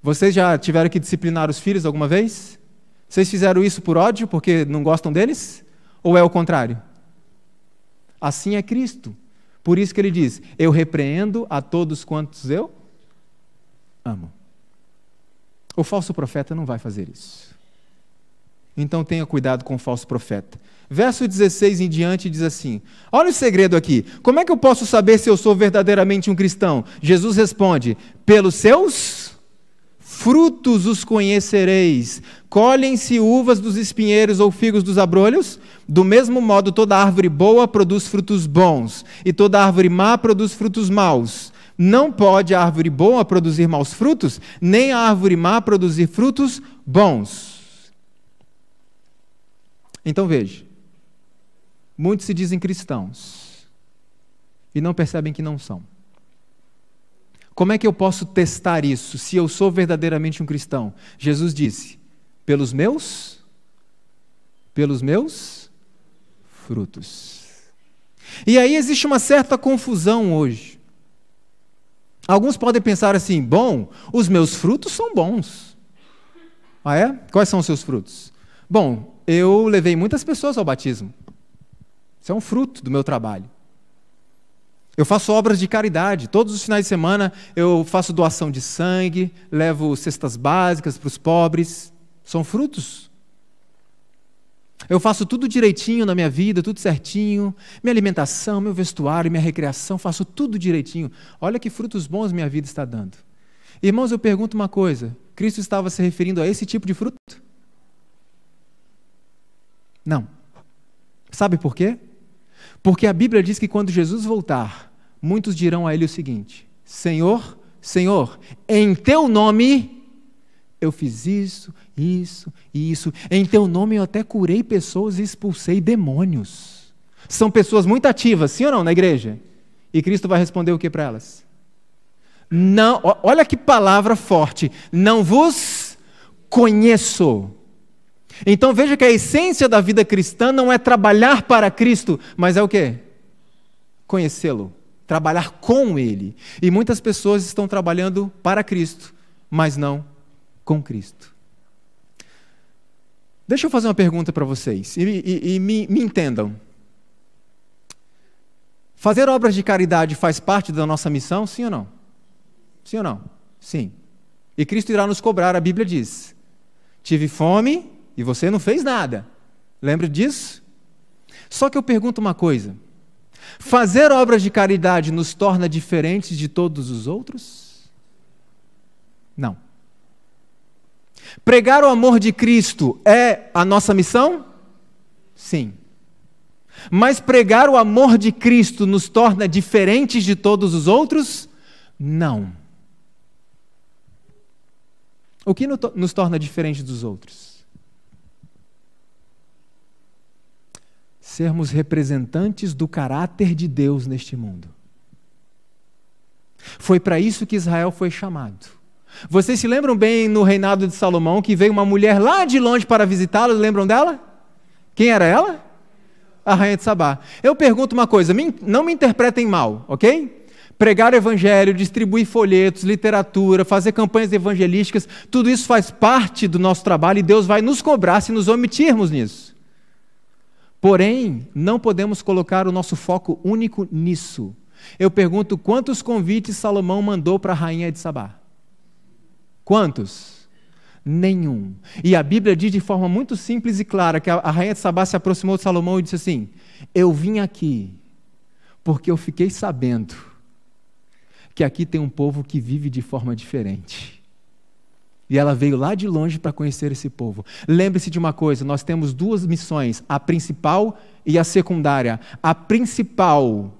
Vocês já tiveram que disciplinar os filhos alguma vez? Vocês fizeram isso por ódio, porque não gostam deles? Ou é o contrário? Assim é Cristo. Por isso que ele diz, eu repreendo a todos quantos eu amo. O falso profeta não vai fazer isso. Então tenha cuidado com o falso profeta. Verso 16 em diante diz assim, olha o segredo aqui, como é que eu posso saber se eu sou verdadeiramente um cristão? Jesus responde, pelos seus frutos os conhecereis. Colhem-se uvas dos espinheiros ou figos dos abrolhos? Do mesmo modo toda árvore boa produz frutos bons, e toda árvore má produz frutos maus. Não pode a árvore boa produzir maus frutos, nem a árvore má produzir frutos bons. Então veja, muitos se dizem cristãos e não percebem que não são. Como é que eu posso testar isso, se eu sou verdadeiramente um cristão? Jesus disse, pelos meus frutos. E aí existe uma certa confusão hoje. Alguns podem pensar assim, bom, os meus frutos são bons. Ah é? Quais são os seus frutos? Bom, eu levei muitas pessoas ao batismo. Isso é um fruto do meu trabalho. Eu faço obras de caridade. Todos os finais de semana eu faço doação de sangue, levo cestas básicas para os pobres. São frutos. Eu faço tudo direitinho na minha vida, tudo certinho. Minha alimentação, meu vestuário, minha recreação, faço tudo direitinho. Olha que frutos bons minha vida está dando. Irmãos, eu pergunto uma coisa. Cristo estava se referindo a esse tipo de fruto? Não. Sabe por quê? Porque a Bíblia diz que quando Jesus voltar, muitos dirão a ele o seguinte, Senhor, Senhor, em teu nome eu fiz isso, isso e isso. Em teu nome eu até curei pessoas e expulsei demônios. São pessoas muito ativas, sim ou não, na igreja? E Cristo vai responder o que para elas? Não, olha que palavra forte. Não vos conheço. Então veja que a essência da vida cristã não é trabalhar para Cristo, mas é o quê? Conhecê-lo, trabalhar com Ele. E muitas pessoas estão trabalhando para Cristo, mas não com Cristo. Deixa eu fazer uma pergunta para vocês, e me entendam. Fazer obras de caridade faz parte da nossa missão, sim ou não? Sim ou não? Sim. E Cristo irá nos cobrar, a Bíblia diz. Tive fome e você não fez nada. Lembra disso? Só que eu pergunto uma coisa. Fazer obras de caridade nos torna diferentes de todos os outros? Não. Pregar o amor de Cristo é a nossa missão? Sim. Mas pregar o amor de Cristo nos torna diferentes de todos os outros? Não. O que nos torna diferente dos outros? Sermos representantes do caráter de Deus neste mundo. Foi para isso que Israel foi chamado. Vocês se lembram bem no reinado de Salomão que veio uma mulher lá de longe para visitá-lo? Lembram dela? Quem era ela? A rainha de Sabá. Eu pergunto uma coisa, não me interpretem mal, ok? Pregar o evangelho, distribuir folhetos, literatura, fazer campanhas evangelísticas, tudo isso faz parte do nosso trabalho e Deus vai nos cobrar se nos omitirmos nisso. Porém, não podemos colocar o nosso foco único nisso. Eu pergunto, quantos convites Salomão mandou para a rainha de Sabá? Quantos? Nenhum. E a Bíblia diz de forma muito simples e clara que a rainha de Sabá se aproximou de Salomão e disse assim: eu vim aqui porque eu fiquei sabendo que aqui tem um povo que vive de forma diferente. E ela veio lá de longe para conhecer esse povo. Lembre-se de uma coisa, nós temos duas missões, a principal e a secundária. A principal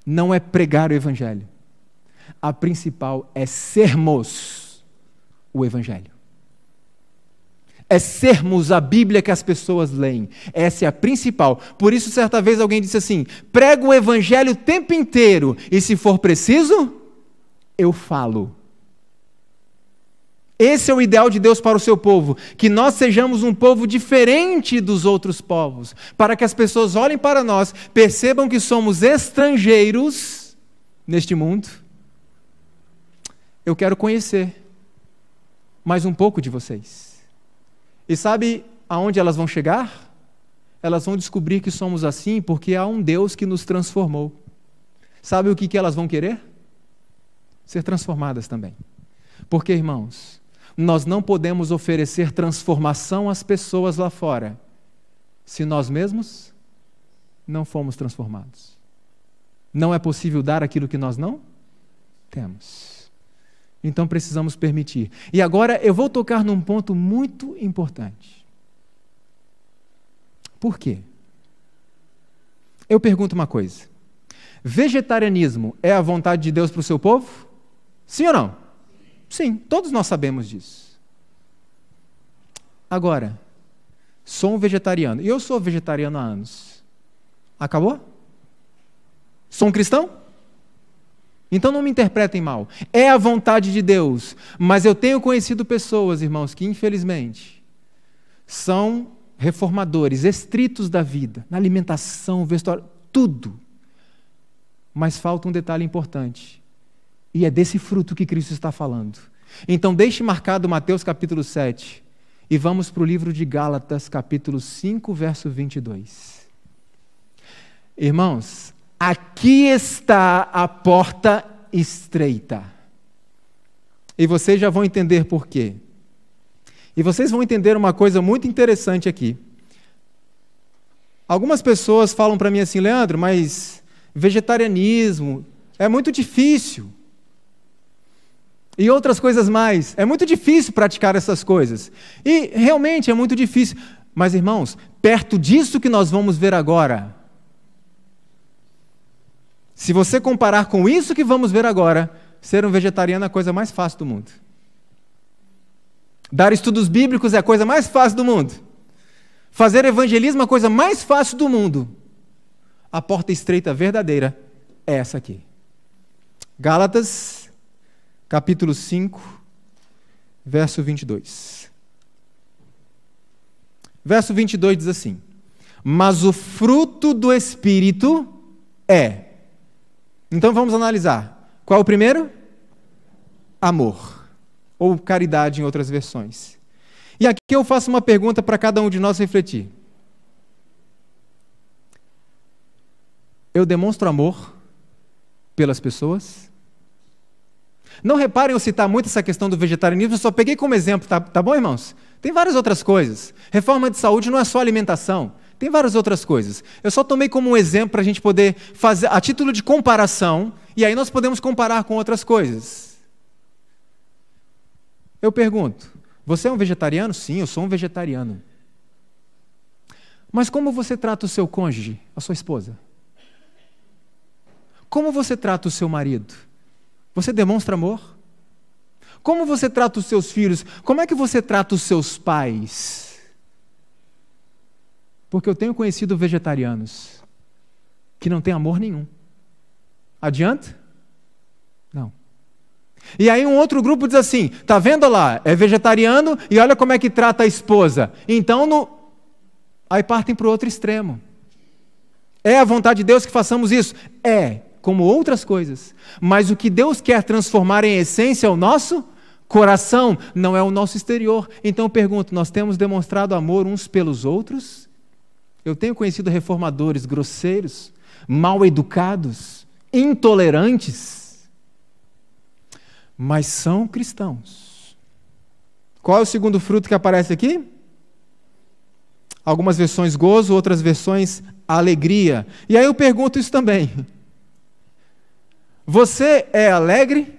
não é pregar o evangelho. A principal é sermos o evangelho. É sermos a Bíblia que as pessoas leem. Essa é a principal. Por isso, certa vez alguém disse assim: prego o evangelho o tempo inteiro e se for preciso, eu falo. Esse é o ideal de Deus para o seu povo, que nós sejamos um povo diferente dos outros povos, para que as pessoas olhem para nós, percebam que somos estrangeiros neste mundo. Eu quero conhecer mais um pouco de vocês. E sabe aonde elas vão chegar? Elas vão descobrir que somos assim porque há um Deus que nos transformou. Sabe o que elas vão querer? Ser transformadas também. Porque, irmãos, nós não podemos oferecer transformação às pessoas lá fora se nós mesmos não fomos transformados. Não é possível dar aquilo que nós não temos. Então precisamos permitir. E agora eu vou tocar num ponto muito importante. Por quê? Eu pergunto uma coisa. Vegetarianismo é a vontade de Deus para o seu povo? Sim ou não? Sim, todos nós sabemos disso. Agora, sou um vegetariano. E eu sou vegetariano há anos. Acabou? Sou um cristão? Então não me interpretem mal. É a vontade de Deus. Mas eu tenho conhecido pessoas, irmãos, que infelizmente são reformadores, estritos da vida, na alimentação, vestuário, tudo. Mas falta um detalhe importante. E é desse fruto que Cristo está falando. Então deixe marcado Mateus capítulo 7 e vamos para o livro de Gálatas capítulo 5, verso 22. Irmãos, aqui está a porta estreita. E vocês já vão entender por quê. E vocês vão entender uma coisa muito interessante aqui. Algumas pessoas falam para mim assim: Leandro, mas vegetarianismo é muito difícil. E outras coisas mais. É muito difícil praticar essas coisas. E realmente é muito difícil. Mas, irmãos, perto disso que nós vamos ver agora, se você comparar com isso que vamos ver agora, ser um vegetariano é a coisa mais fácil do mundo. Dar estudos bíblicos é a coisa mais fácil do mundo. Fazer evangelismo é a coisa mais fácil do mundo. A porta estreita verdadeira é essa aqui. Gálatas, capítulo 5, verso 22. Verso 22 diz assim: mas o fruto do Espírito é... Então vamos analisar. Qual é o primeiro? Amor. Ou caridade em outras versões. E aqui eu faço uma pergunta para cada um de nós refletir. Eu demonstro amor pelas pessoas? Não reparem eu citar muito essa questão do vegetarianismo, eu só peguei como exemplo, tá bom, irmãos? Tem várias outras coisas. Reforma de saúde não é só alimentação, tem várias outras coisas. Eu só tomei como um exemplo para a gente poder fazer, a título de comparação, e aí nós podemos comparar com outras coisas. Eu pergunto, você é um vegetariano? Sim, eu sou um vegetariano. Mas como você trata o seu cônjuge, a sua esposa? Como você trata o seu marido? Você demonstra amor? Como você trata os seus filhos? Como é que você trata os seus pais? Porque eu tenho conhecido vegetarianos que não têm amor nenhum. Adianta? Não. E aí um outro grupo diz assim, tá vendo lá, é vegetariano e olha como é que trata a esposa. Então, aí partem para o outro extremo. É a vontade de Deus que façamos isso? É, como outras coisas. Mas o que Deus quer transformar em essência é o nosso coração, não é o nosso exterior. Então eu pergunto, nós temos demonstrado amor uns pelos outros? Eu tenho conhecido reformadores grosseiros, mal educados, intolerantes, mas são cristãos. Qual é o segundo fruto que aparece aqui? Algumas versões gozo, outras versões alegria. E aí eu pergunto isso também. Você é alegre?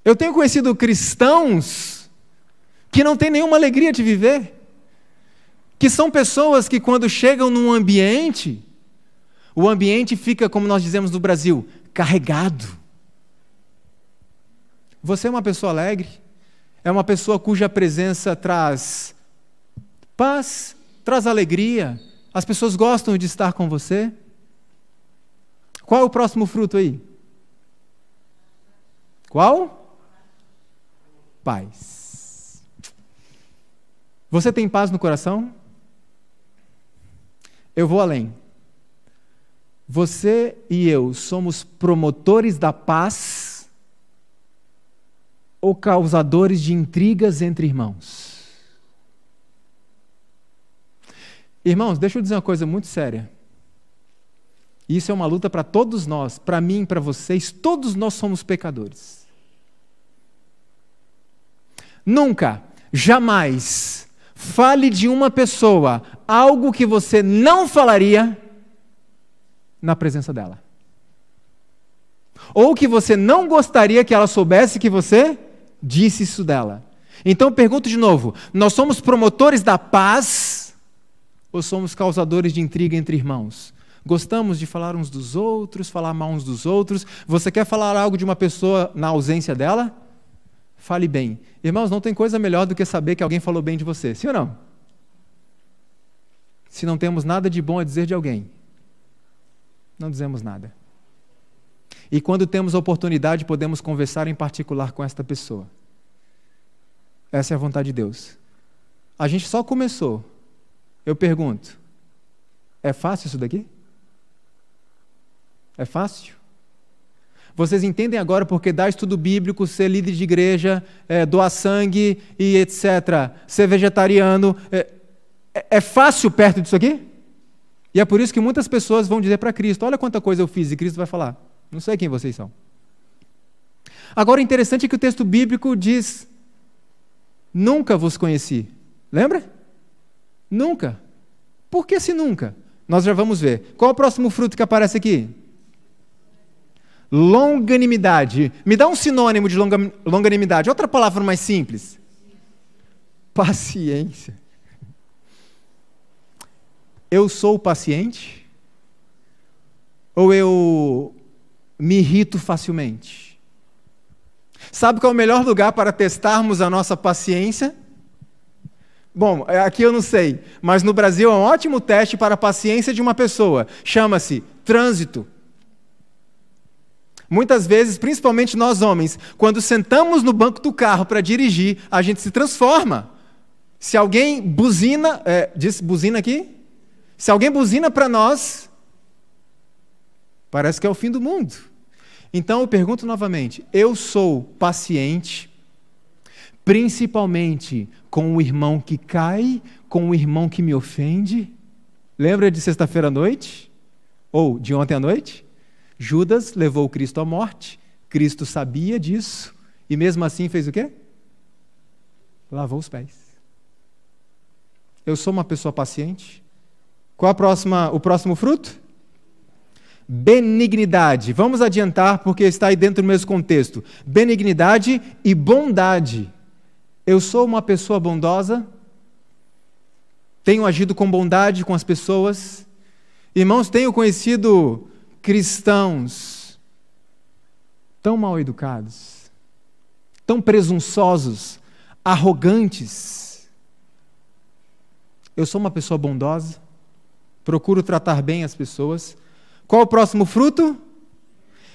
Eu tenho conhecido cristãos que não têm nenhuma alegria de viver, que são pessoas que quando chegam num ambiente, o ambiente fica, como nós dizemos no Brasil, carregado. Você é uma pessoa alegre? É uma pessoa cuja presença traz paz, traz alegria? As pessoas gostam de estar com você? Qual é o próximo fruto aí? Qual? Paz. Você tem paz no coração? Eu vou além. Você e eu somos promotores da paz ou causadores de intrigas entre irmãos? Irmãos, deixa eu dizer uma coisa muito séria. Isso é uma luta para todos nós, para mim, para vocês, todos nós somos pecadores. Nunca, jamais, fale de uma pessoa algo que você não falaria na presença dela. Ou que você não gostaria que ela soubesse que você disse isso dela. Então eu pergunto de novo, nós somos promotores da paz ou somos causadores de intriga entre irmãos? Gostamos de falar uns dos outros, falar mal uns dos outros. Você quer falar algo de uma pessoa na ausência dela? Fale bem. Irmãos, não tem coisa melhor do que saber que alguém falou bem de você, sim ou não? Se não temos nada de bom a dizer de alguém, não dizemos nada. E quando temos a oportunidade, podemos conversar em particular com esta pessoa. Essa é a vontade de Deus. A gente só começou. Eu pergunto, é fácil isso daqui? É fácil? Vocês entendem agora porque dar estudo bíblico, ser líder de igreja, doar sangue e etc., ser vegetariano, é fácil perto disso aqui? E é por isso que muitas pessoas vão dizer para Cristo, olha quanta coisa eu fiz, e Cristo vai falar, não sei quem vocês são. Agora o interessante é que o texto bíblico diz, nunca vos conheci. Lembra? Nunca. Por que se nunca? Nós já vamos ver. Qual é o próximo fruto que aparece aqui? Longanimidade. Me dá um sinônimo de longanimidade. Outra palavra mais simples. Paciência. Eu sou paciente? Ou eu me irrito facilmente? Sabe qual é o melhor lugar para testarmos a nossa paciência? Bom, aqui eu não sei, mas no Brasil é um ótimo teste para a paciência de uma pessoa. Chama-se trânsito. Muitas vezes, principalmente nós homens, quando sentamos no banco do carro para dirigir, a gente se transforma. Se alguém buzina, diz buzina aqui? Se alguém buzina para nós, parece que é o fim do mundo. Então eu pergunto novamente, eu sou paciente, principalmente com o irmão que cai, com o irmão que me ofende? Lembra de sexta-feira à noite? Ou de ontem à noite? Judas levou Cristo à morte Cristo sabia disso e mesmo assim fez o quê? Lavou os pés. Eu sou uma pessoa paciente. Qual o próximo fruto? Benignidade. Vamos adiantar porque está aí dentro do mesmo contexto. Benignidade e bondade. Eu sou uma pessoa bondosa. Tenho agido com bondade com as pessoas. Irmãos, tenho conhecido cristãos tão mal educados, tão presunçosos, arrogantes. Eu sou uma pessoa bondosa, procuro tratar bem as pessoas. Qual o próximo fruto?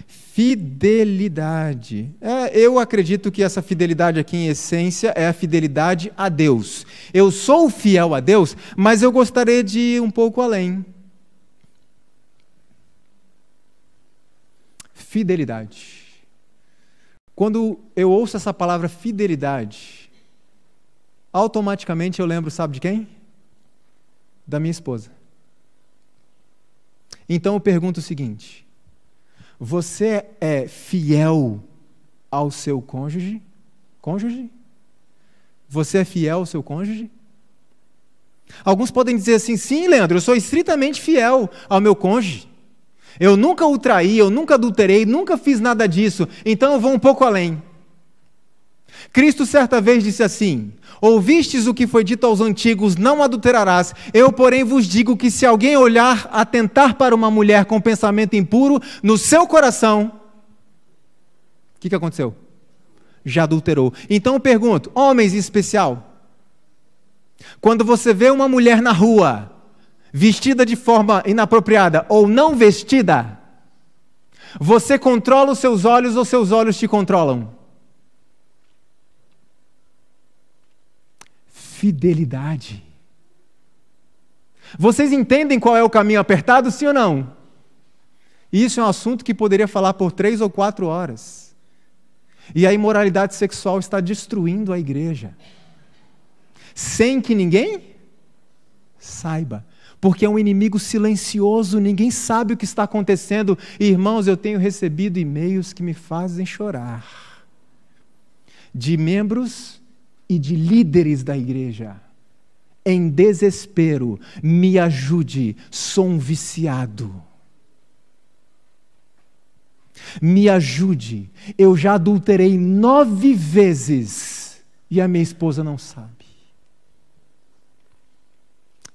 Fidelidade. Eu acredito que essa fidelidade aqui, em essência, é a fidelidade a Deus. Eu sou fiel a Deus, mas eu gostaria de ir um pouco além. Fidelidade. Quando eu ouço essa palavra fidelidade, automaticamente eu lembro, sabe de quem? Da minha esposa. Então eu pergunto o seguinte: você é fiel ao seu cônjuge? Cônjuge? Você é fiel ao seu cônjuge? Alguns podem dizer assim: sim, Leandro, eu sou estritamente fiel ao meu cônjuge. Eu nunca o traí, eu nunca adulterei, nunca fiz nada disso, então eu vou um pouco além. Cristo certa vez disse assim: ouvistes o que foi dito aos antigos, não adulterarás. Eu, porém, vos digo que se alguém olhar, atentar para uma mulher com pensamento impuro, no seu coração, o que aconteceu? Já adulterou. Então eu pergunto, homens em especial, quando você vê uma mulher na rua, vestida de forma inapropriada ou não vestida, você controla os seus olhos ou seus olhos te controlam? Fidelidade. Vocês entendem qual é o caminho apertado, sim ou não? Isso é um assunto que poderia falar por 3 ou 4 horas. E a imoralidade sexual está destruindo a igreja, sem que ninguém saiba. Porque é um inimigo silencioso, ninguém sabe o que está acontecendo. E, irmãos, eu tenho recebido e-mails que me fazem chorar, de membros e de líderes da igreja, em desespero: me ajude, sou um viciado. Me ajude, eu já adulterei 9 vezes e a minha esposa não sabe.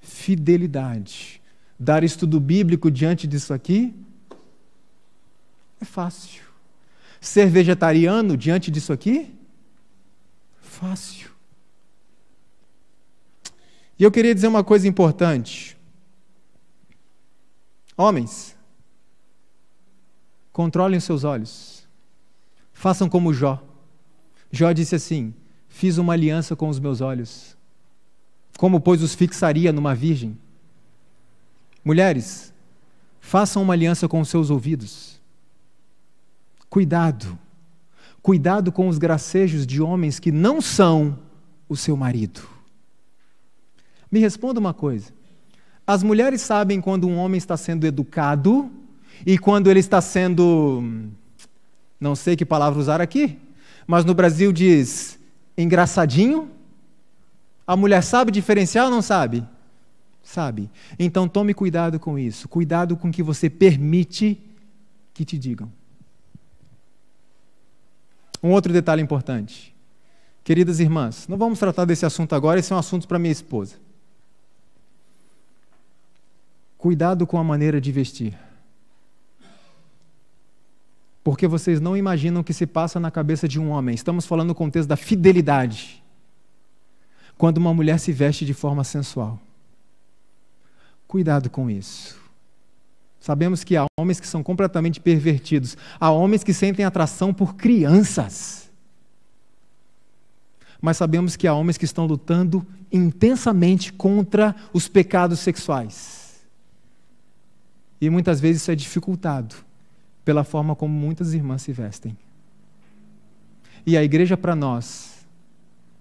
Fidelidade. Dar estudo bíblico diante disso aqui é fácil. Ser vegetariano diante disso aqui? Fácil. E eu queria dizer uma coisa importante. Homens, controlem os seus olhos. Façam como Jó. Jó disse assim: fiz uma aliança com os meus olhos. Como, pois, os fixaria numa virgem? Mulheres, façam uma aliança com os seus ouvidos. Cuidado. Cuidado com os gracejos de homens que não são o seu marido. Me responda uma coisa. As mulheres sabem quando um homem está sendo educado e quando ele está sendo, não sei que palavra usar aqui, mas no Brasil diz engraçadinho. A mulher sabe diferenciar ou não sabe? Sabe. Então tome cuidado com isso. Cuidado com o que você permite que te digam. Um outro detalhe importante. Queridas irmãs, não vamos tratar desse assunto agora, esse é um assunto para minha esposa. Cuidado com a maneira de vestir. Porque vocês não imaginam o que se passa na cabeça de um homem. Estamos falando no contexto da fidelidade. Quando uma mulher se veste de forma sensual. Cuidado com isso. Sabemos que há homens que são completamente pervertidos. Há homens que sentem atração por crianças. Mas sabemos que há homens que estão lutando intensamente contra os pecados sexuais. E muitas vezes isso é dificultado pela forma como muitas irmãs se vestem. E a igreja para nós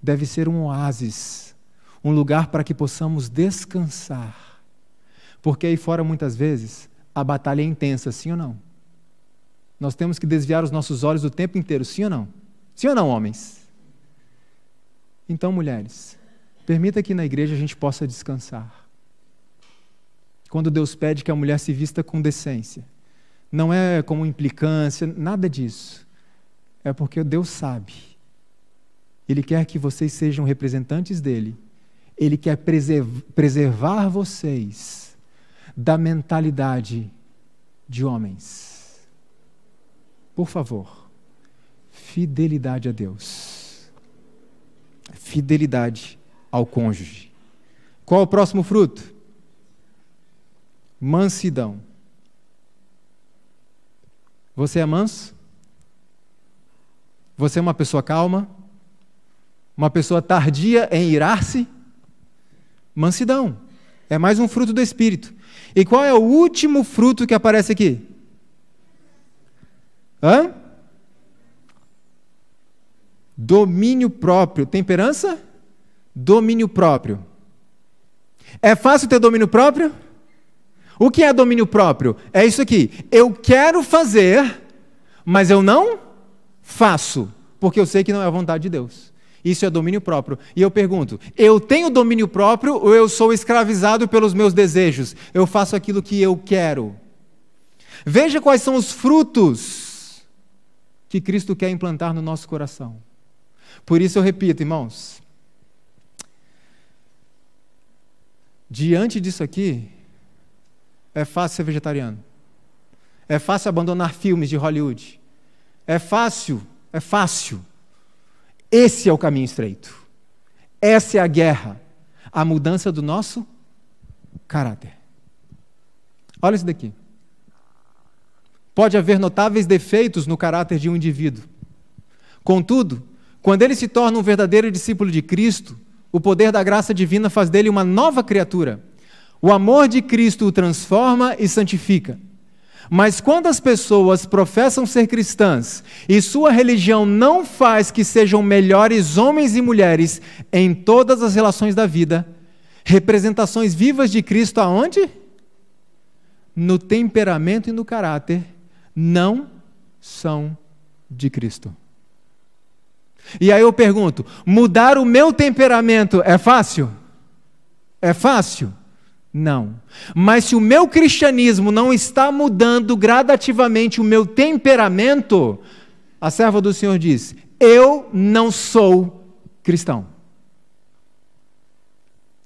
deve ser um oásis, um lugar para que possamos descansar. Porque aí fora muitas vezes a batalha é intensa, sim ou não? Nós temos que desviar os nossos olhos o tempo inteiro, sim ou não? Sim ou não, homens? Então, mulheres, permita que na igreja a gente possa descansar. Quando Deus pede que a mulher se vista com decência, não é como implicância, nada disso. É porque Deus sabe. Ele quer que vocês sejam representantes dele. Ele quer preservar vocês da mentalidade de homens. Por favor, fidelidade a Deus. Fidelidade ao cônjuge. Qual é o próximo fruto? Mansidão. Você é manso? Você é uma pessoa calma? Uma pessoa tardia em irar-se? Mansidão. É mais um fruto do Espírito. E qual é o último fruto que aparece aqui? Domínio próprio. Temperança? Domínio próprio. É fácil ter domínio próprio? O que é domínio próprio? É isso aqui. Eu quero fazer, mas eu não faço, porque eu sei que não é a vontade de Deus. Isso é domínio próprio. E eu pergunto, eu tenho domínio próprio ou eu sou escravizado pelos meus desejos? Eu faço aquilo que eu quero. Veja quais são os frutos que Cristo quer implantar no nosso coração. Por isso eu repito, irmãos, diante disso aqui, é fácil ser vegetariano. É fácil abandonar filmes de Hollywood. É fácil. Esse é o caminho estreito. Essa é a guerra. A mudança do nosso caráter. Olha isso daqui. Pode haver notáveis defeitos no caráter de um indivíduo. Contudo, quando ele se torna um verdadeiro discípulo de Cristo, o poder da graça divina faz dele uma nova criatura. O amor de Cristo o transforma e santifica. Mas quando as pessoas professam ser cristãs e sua religião não faz que sejam melhores homens e mulheres em todas as relações da vida, representações vivas de Cristo aonde? No temperamento e no caráter, não são de Cristo. E aí eu pergunto, mudar o meu temperamento é fácil? É fácil? Não. Mas se o meu cristianismo não está mudando gradativamente o meu temperamento, a serva do Senhor diz, eu não sou cristão.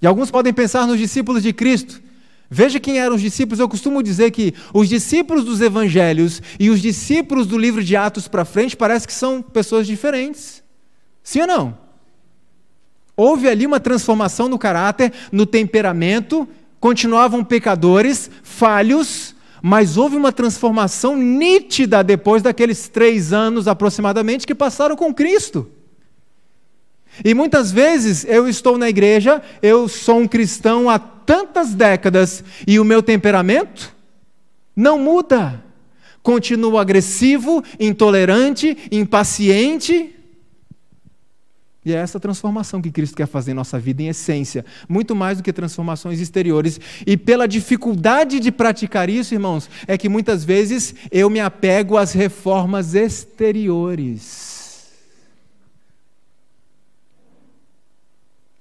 E alguns podem pensar nos discípulos de Cristo. Veja quem eram os discípulos. Eu costumo dizer que os discípulos dos evangelhos e os discípulos do livro de Atos para frente parece que são pessoas diferentes. Sim ou não? Houve ali uma transformação no caráter, no temperamento. Continuavam pecadores, falhos, mas houve uma transformação nítida depois daqueles 3 anos aproximadamente que passaram com Cristo. E muitas vezes eu estou na igreja, eu sou um cristão há tantas décadas e o meu temperamento não muda. Continuo agressivo, intolerante, impaciente. E é essa transformação que Cristo quer fazer em nossa vida, em essência, muito mais do que transformações exteriores. E pela dificuldade de praticar isso, irmãos, é que muitas vezes eu me apego às reformas exteriores.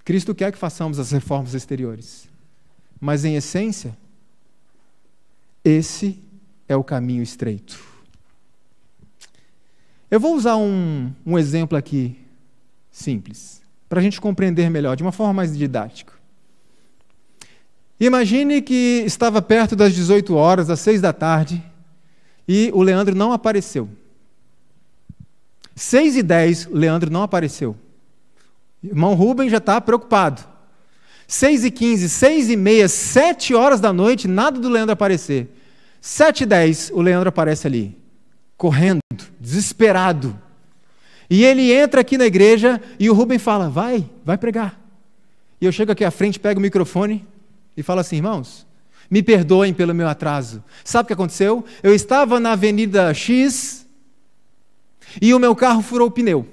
Cristo quer que façamos as reformas exteriores, mas em essência, esse é o caminho estreito. Eu vou usar um exemplo aqui, simples, para a gente compreender melhor, de uma forma mais didática. Imagine que estava perto das 18 horas, às 6 da tarde, e o Leandro não apareceu. 6h10, o Leandro não apareceu. O irmão Rubem já está preocupado. 6h15, 6h30, 7 horas da noite, nada do Leandro aparecer. 7h10, o Leandro aparece ali, correndo, desesperado. E ele entra aqui na igreja e o Rubem fala, vai pregar. E eu chego aqui à frente, pego o microfone e falo assim, irmãos, me perdoem pelo meu atraso. Sabe o que aconteceu? Eu estava na Avenida X e o meu carro furou o pneu.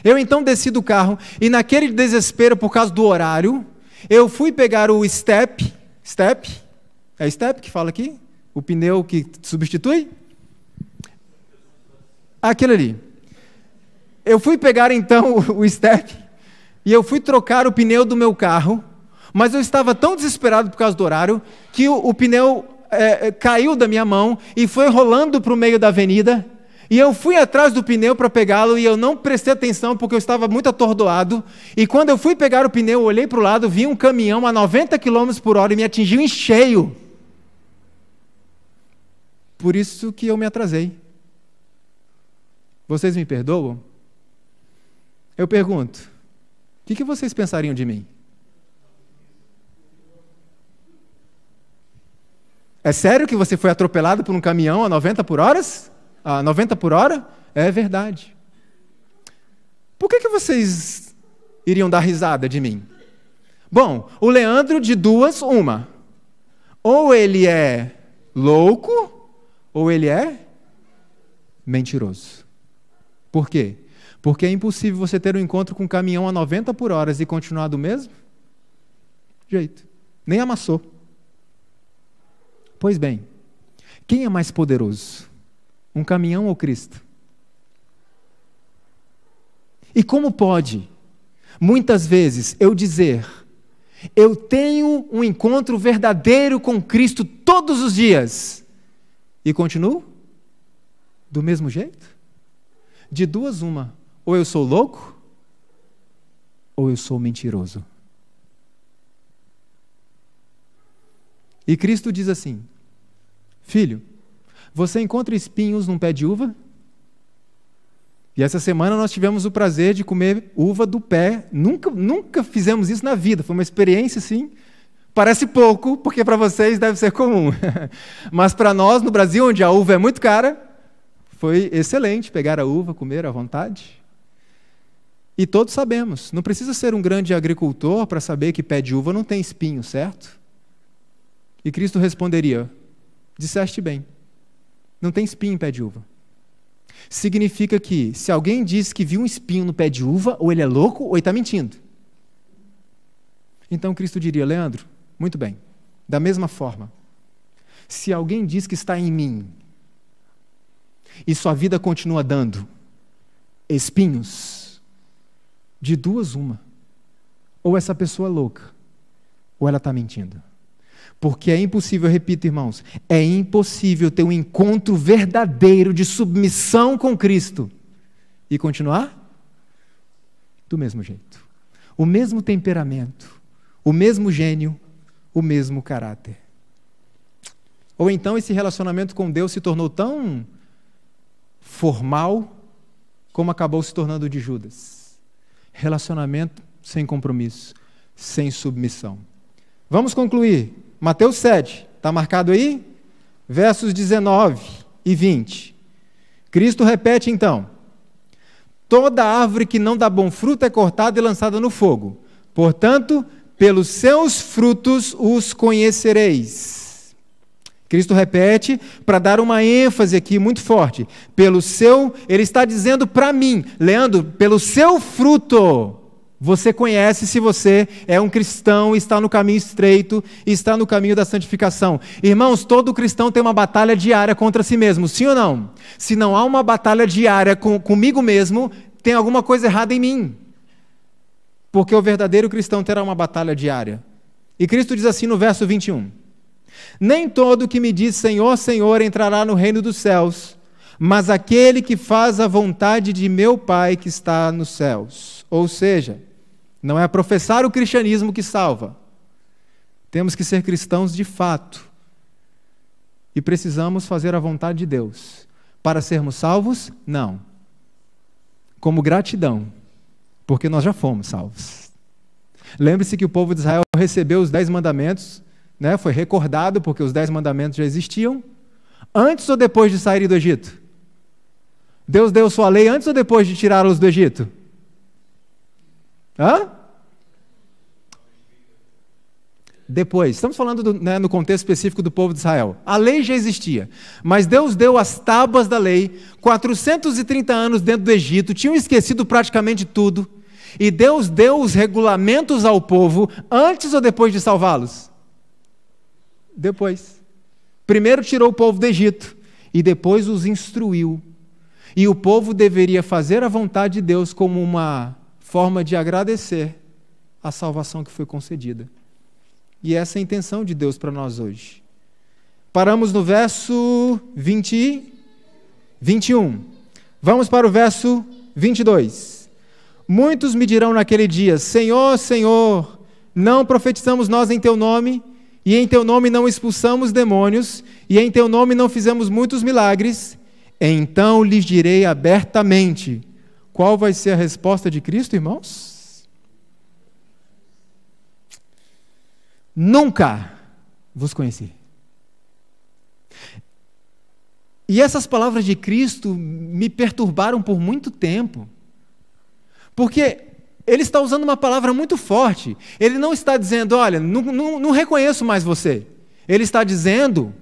Eu então desci do carro e naquele desespero por causa do horário, eu fui pegar o step, é step que fala aqui? O pneu que substitui? Aquilo ali. Eu fui pegar então o step e eu fui trocar o pneu do meu carro, mas eu estava tão desesperado por causa do horário que o pneu caiu da minha mão e foi rolando para o meio da avenida. E eu fui atrás do pneu para pegá-lo e eu não prestei atenção porque eu estava muito atordoado. E quando eu fui pegar o pneu, eu olhei para o lado, vi um caminhão a 90 km por hora e me atingiu em cheio. Por isso que eu me atrasei. Vocês me perdoam? Eu pergunto, o que vocês pensariam de mim? É sério que você foi atropelado por um caminhão a 90 por hora? A 90 por hora? É verdade. Por que vocês iriam dar risada de mim? Bom, o Leandro de duas, uma. Ou ele é louco, ou ele é mentiroso. Por quê? Porque é impossível você ter um encontro com um caminhão a 90 por hora e continuar do mesmo jeito. Nem amassou. Pois bem, quem é mais poderoso? Um caminhão ou Cristo? E como pode, muitas vezes, eu dizer, eu tenho um encontro verdadeiro com Cristo todos os dias, e continuo do mesmo jeito? De duas, uma. Ou eu sou louco, ou eu sou mentiroso. E Cristo diz assim, filho, você encontra espinhos num pé de uva? E essa semana nós tivemos o prazer de comer uva do pé. Nunca fizemos isso na vida. Foi uma experiência, assim, parece pouco, porque para vocês deve ser comum. Mas para nós, no Brasil, onde a uva é muito cara, foi excelente pegar a uva, comer à vontade. E todos sabemos, não precisa ser um grande agricultor para saber que pé de uva não tem espinho, certo? E Cristo responderia, disseste bem. Não tem espinho em pé de uva. Significa que, se alguém diz que viu um espinho no pé de uva, ou ele é louco, ou ele está mentindo. Então Cristo diria, Leandro, muito bem, da mesma forma, se alguém diz que está em mim, e sua vida continua dando espinhos, de duas uma, ou essa pessoa é louca, ou ela está mentindo. Porque é impossível, eu repito, irmãos, é impossível ter um encontro verdadeiro de submissão com Cristo e continuar do mesmo jeito. O mesmo temperamento, o mesmo gênio, o mesmo caráter. Ou então esse relacionamento com Deus se tornou tão formal como acabou se tornando o de Judas. Relacionamento sem compromisso, sem submissão. Vamos concluir. Mateus 7, está marcado aí? Versos 19 e 20. Cristo repete então, toda árvore que não dá bom fruto é cortada e lançada no fogo. Portanto, pelos seus frutos os conhecereis. Cristo repete para dar uma ênfase aqui muito forte. Ele está dizendo para mim, Leandro, pelo seu fruto, você conhece se você é um cristão, está no caminho estreito, está no caminho da santificação. Irmãos, todo cristão tem uma batalha diária contra si mesmo, sim ou não? Se não há uma batalha diária comigo mesmo, tem alguma coisa errada em mim. Porque o verdadeiro cristão terá uma batalha diária. E Cristo diz assim no verso 21. Nem todo que me diz Senhor, Senhor entrará no reino dos céus, mas aquele que faz a vontade de meu Pai que está nos céus. Ou seja, não é professar o cristianismo que salva. Temos que ser cristãos de fato. E precisamos fazer a vontade de Deus. Para sermos salvos? Não. Como gratidão, porque nós já fomos salvos. Lembre-se que o povo de Israel recebeu os 10 mandamentos, né? Foi recordado porque os 10 mandamentos já existiam. Antes ou depois de saírem do Egito? Deus deu sua lei antes ou depois de tirá-los do Egito? Depois, estamos falando no contexto específico do povo de Israel. A lei já existia, mas Deus deu as tábuas da lei, 430 anos dentro do Egito, tinham esquecido praticamente tudo, e Deus deu os regulamentos ao povo antes ou depois de salvá-los? Depois. Primeiro tirou o povo do Egito, e depois os instruiu. E o povo deveria fazer a vontade de Deus como uma forma de agradecer a salvação que foi concedida. E essa é a intenção de Deus para nós hoje. Paramos no verso 21. Vamos para o verso 22. Muitos me dirão naquele dia: Senhor, Senhor, não profetizamos nós em teu nome, e em teu nome não expulsamos demônios, e em teu nome não fizemos muitos milagres? Então lhes direi abertamente. Qual vai ser a resposta de Cristo, irmãos? Nunca vos conheci. E essas palavras de Cristo me perturbaram por muito tempo, porque ele está usando uma palavra muito forte. Ele não está dizendo: olha, não reconheço mais você. Ele está dizendo: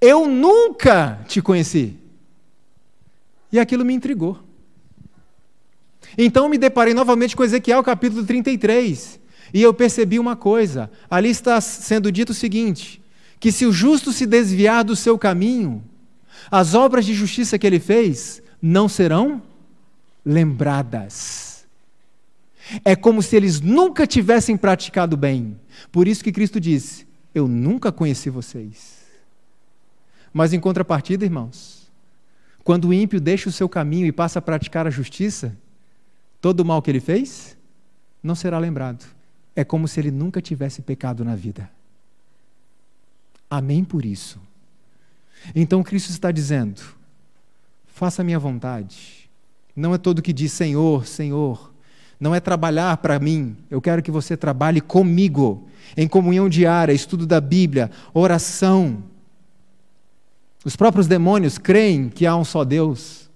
eu nunca te conheci. E aquilo me intrigou. Então me deparei novamente com Ezequiel capítulo 33, e eu percebi uma coisa. Ali está sendo dito o seguinte: que se o justo se desviar do seu caminho, as obras de justiça que ele fez não serão lembradas. É como se eles nunca tivessem praticado bem. Por isso que Cristo disse: eu nunca conheci vocês. Mas em contrapartida, irmãos, quando o ímpio deixa o seu caminho e passa a praticar a justiça, todo o mal que ele fez não será lembrado. É como se ele nunca tivesse pecado na vida. Amém por isso. Então Cristo está dizendo: faça a minha vontade. Não é todo que diz Senhor, Senhor. Não é trabalhar para mim. Eu quero que você trabalhe comigo, em comunhão diária, estudo da Bíblia, oração. Os próprios demônios creem que há um só Deus.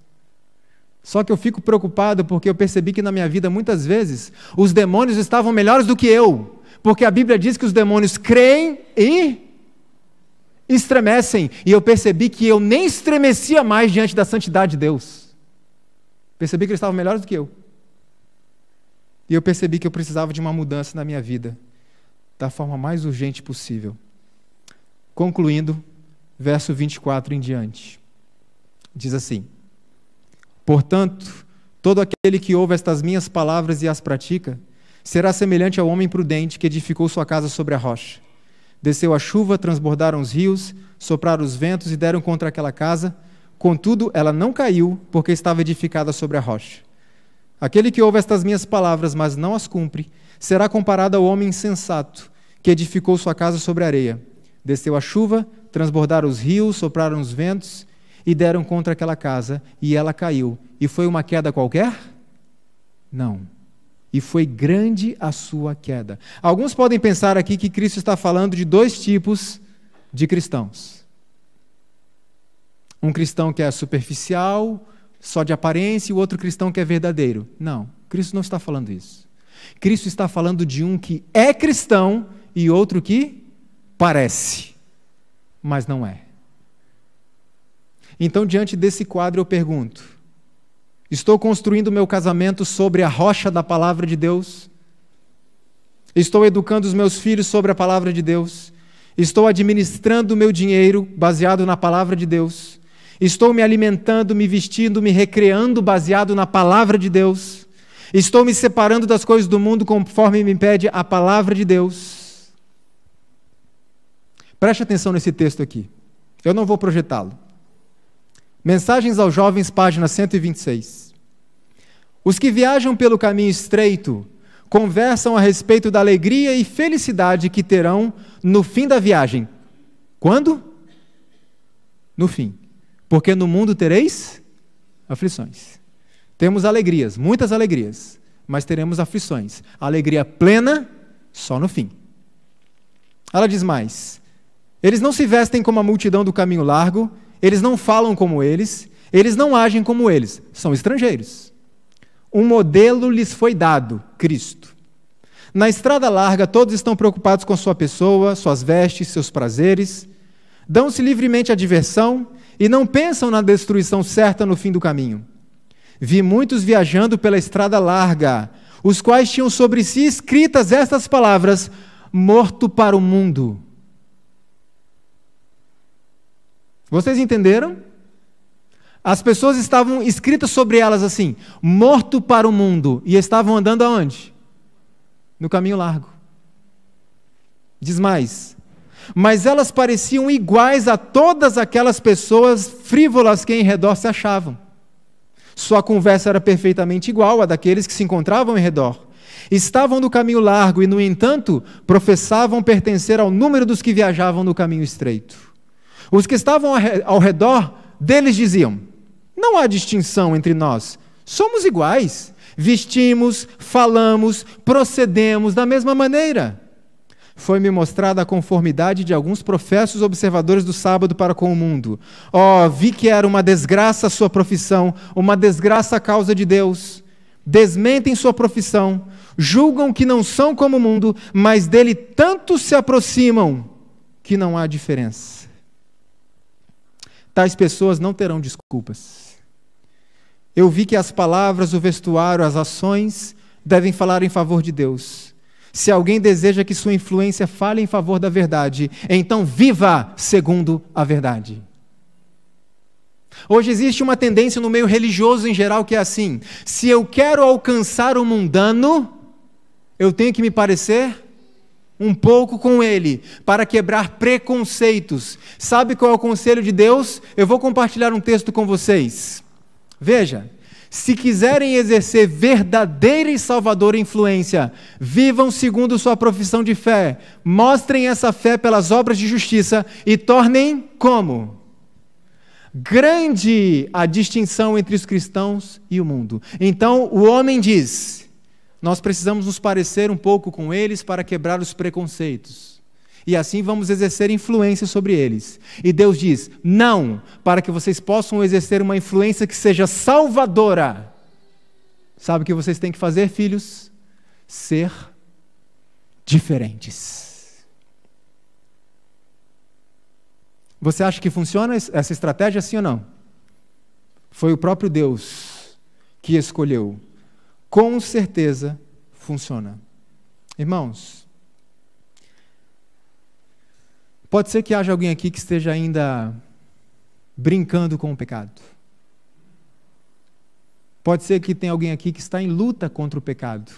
Só que eu fico preocupado porque eu percebi que na minha vida, muitas vezes, os demônios estavam melhores do que eu. Porque a Bíblia diz que os demônios creem e estremecem. E eu percebi que eu nem estremecia mais diante da santidade de Deus. Percebi que eles estavam melhores do que eu. E eu percebi que eu precisava de uma mudança na minha vida, da forma mais urgente possível. Concluindo, verso 24 em diante. Diz assim: portanto, todo aquele que ouve estas minhas palavras e as pratica, será semelhante ao homem prudente que edificou sua casa sobre a rocha. Desceu a chuva, transbordaram os rios, sopraram os ventos e deram contra aquela casa. Contudo, ela não caiu, porque estava edificada sobre a rocha. Aquele que ouve estas minhas palavras, mas não as cumpre, será comparado ao homem insensato, que edificou sua casa sobre a areia. Desceu a chuva, transbordaram os rios, sopraram os ventos e deram contra aquela casa, e ela caiu. E foi uma queda qualquer? Não. E foi grande a sua queda. Alguns podem pensar aqui que Cristo está falando de dois tipos de cristãos. Um cristão que é superficial, só de aparência, e o outro cristão que é verdadeiro. Não, Cristo não está falando isso. Cristo está falando de um que é cristão e outro que parece, mas não é. Então, diante desse quadro, eu pergunto: estou construindo meu casamento sobre a rocha da palavra de Deus? Estou educando os meus filhos sobre a palavra de Deus? Estou administrando o meu dinheiro baseado na palavra de Deus? Estou me alimentando, me vestindo, me recreando baseado na palavra de Deus? Estou me separando das coisas do mundo conforme me pede a palavra de Deus? Preste atenção nesse texto aqui. Eu não vou projetá-lo. Mensagens aos Jovens, página 126. Os que viajam pelo caminho estreito conversam a respeito da alegria e felicidade que terão no fim da viagem. Quando? No fim. Porque no mundo tereis aflições. Temos alegrias, muitas alegrias, mas teremos aflições. Alegria plena só no fim. Ela diz mais: eles não se vestem como a multidão do caminho largo, eles não falam como eles não agem como eles, são estrangeiros. Um modelo lhes foi dado, Cristo. Na estrada larga, todos estão preocupados com sua pessoa, suas vestes, seus prazeres, dão-se livremente à diversão e não pensam na destruição certa no fim do caminho. Vi muitos viajando pela estrada larga, os quais tinham sobre si escritas estas palavras: morto para o mundo. Vocês entenderam? As pessoas estavam escritas sobre elas assim, morto para o mundo, e estavam andando aonde? No caminho largo. Diz mais, mas elas pareciam iguais a todas aquelas pessoas frívolas que em redor se achavam. Sua conversa era perfeitamente igual à daqueles que se encontravam em redor. Estavam no caminho largo e, no entanto, professavam pertencer ao número dos que viajavam no caminho estreito. Os que estavam ao redor deles diziam: não há distinção entre nós, somos iguais, vestimos, falamos, procedemos da mesma maneira. Foi-me mostrada a conformidade de alguns professos observadores do sábado para com o mundo. Vi que era uma desgraça a sua profissão, uma desgraça a causa de Deus. Desmentem sua profissão, julgam que não são como o mundo, mas dele tanto se aproximam que não há diferença. Tais pessoas não terão desculpas. Eu vi que as palavras, o vestuário, as ações devem falar em favor de Deus. Se alguém deseja que sua influência fale em favor da verdade, então viva segundo a verdade. Hoje existe uma tendência no meio religioso em geral que é assim: se eu quero alcançar o mundano, eu tenho que me parecer um pouco com ele, para quebrar preconceitos. Sabe qual é o conselho de Deus? Eu vou compartilhar um texto com vocês. Veja, se quiserem exercer verdadeira e salvadora influência, vivam segundo sua profissão de fé, mostrem essa fé pelas obras de justiça e tornem como? Grande a distinção entre os cristãos e o mundo. Então o homem diz: nós precisamos nos parecer um pouco com eles para quebrar os preconceitos. E assim vamos exercer influência sobre eles. E Deus diz: não, para que vocês possam exercer uma influência que seja salvadora. Sabe o que vocês têm que fazer, filhos? Ser diferentes. Você acha que funciona essa estratégia, sim ou não? Foi o próprio Deus que escolheu. Com certeza funciona. Irmãos, pode ser que haja alguém aqui que esteja ainda brincando com o pecado. Pode ser que tenha alguém aqui que está em luta contra o pecado.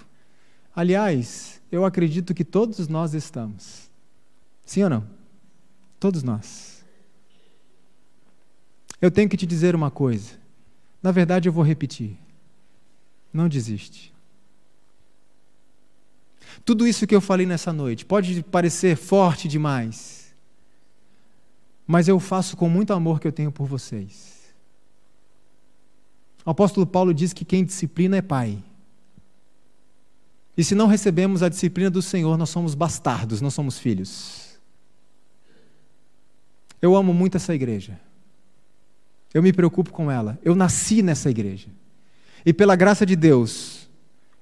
Aliás, eu acredito que todos nós estamos. Sim ou não? Todos nós. Eu tenho que te dizer uma coisa. Na verdade, eu vou repetir. Não desiste. Tudo isso que eu falei nessa noite pode parecer forte demais, mas eu faço com muito amor que eu tenho por vocês. O apóstolo Paulo diz que quem disciplina é pai. E se não recebemos a disciplina do Senhor, nós somos bastardos, não somos filhos. Eu amo muito essa igreja. Eu me preocupo com ela. Eu nasci nessa igreja. E pela graça de Deus,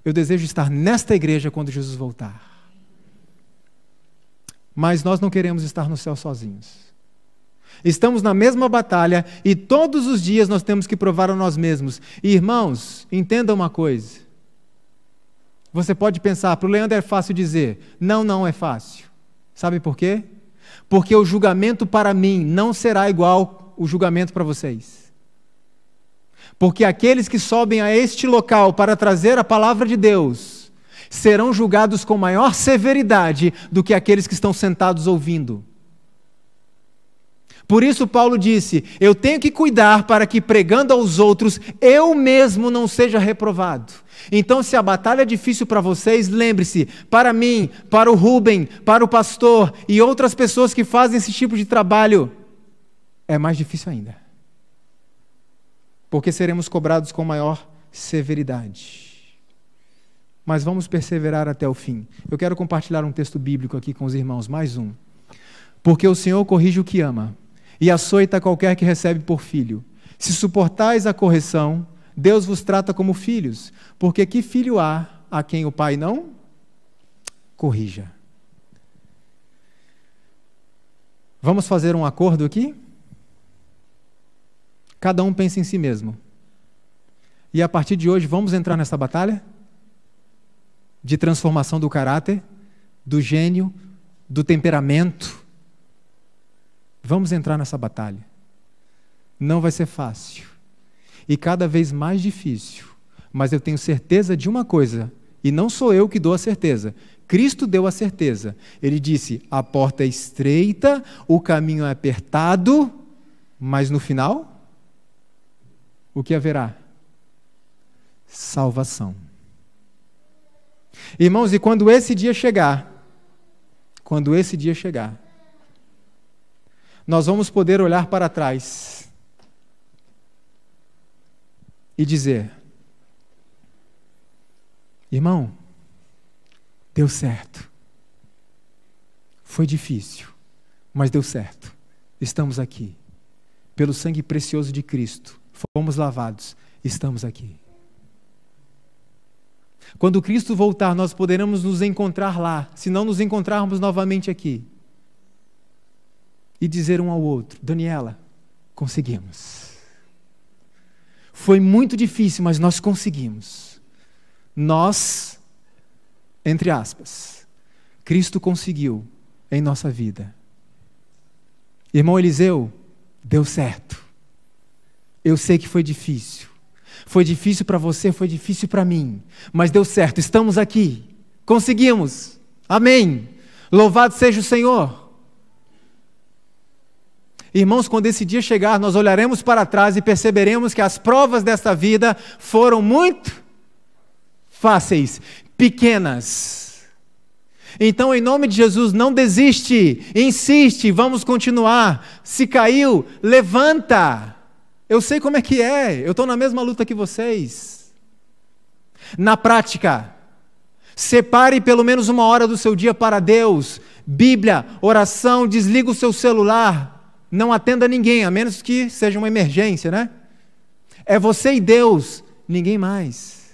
eu desejo estar nesta igreja quando Jesus voltar. Mas nós não queremos estar no céu sozinhos. Estamos na mesma batalha e todos os dias nós temos que provar a nós mesmos. E, irmãos, entenda uma coisa. Você pode pensar, para o Leandro é fácil dizer, não é fácil. Sabe por quê? Porque o julgamento para mim não será igual o julgamento para vocês. Porque aqueles que sobem a este local para trazer a palavra de Deus serão julgados com maior severidade do que aqueles que estão sentados ouvindo. Por isso Paulo disse: eu tenho que cuidar para que pregando aos outros eu mesmo não seja reprovado. Então, se a batalha é difícil para vocês, lembre-se, para mim, para o Rubem, para o pastor e outras pessoas que fazem esse tipo de trabalho, é mais difícil ainda. Porque seremos cobrados com maior severidade. Mas vamos perseverar até o fim. Eu quero compartilhar um texto bíblico aqui com os irmãos, mais um. Porque o Senhor corrige o que ama, e açoita qualquer que recebe por filho. Se suportais a correção, Deus vos trata como filhos, porque que filho há a quem o pai não corrija? Vamos fazer um acordo aqui? Cada um pensa em si mesmo. E a partir de hoje, vamos entrar nessa batalha de transformação do caráter, do gênio, do temperamento. Vamos entrar nessa batalha. Não vai ser fácil, e cada vez mais difícil. Mas eu tenho certeza de uma coisa, e não sou eu que dou a certeza. Cristo deu a certeza. Ele disse, a porta é estreita, o caminho é apertado, mas no final, o que haverá? Salvação. Irmãos, e quando esse dia chegar, nós vamos poder olhar para trás e dizer, irmão, deu certo. Foi difícil, mas deu certo. Estamos aqui. Pelo sangue precioso de Cristo, fomos lavados, estamos aqui. Quando Cristo voltar, nós poderemos nos encontrar lá, se não nos encontrarmos novamente aqui. E dizer um ao outro, Daniela, conseguimos. Foi muito difícil, mas nós conseguimos. Nós, entre aspas, Cristo conseguiu em nossa vida. Irmão Eliseu, deu certo. Eu sei que foi difícil. Foi difícil para você, foi difícil para mim. Mas deu certo, estamos aqui. Conseguimos. Amém. Louvado seja o Senhor. Irmãos, quando esse dia chegar, nós olharemos para trás e perceberemos que as provas desta vida foram muito fáceis, pequenas. Então, em nome de Jesus, não desiste, insiste, vamos continuar. Se caiu, levanta. Eu sei como é que é, eu estou na mesma luta que vocês. Na prática, separe pelo menos 1 hora do seu dia para Deus. Bíblia, oração, desliga o seu celular. Não atenda ninguém, a menos que seja uma emergência, né? É você e Deus, ninguém mais.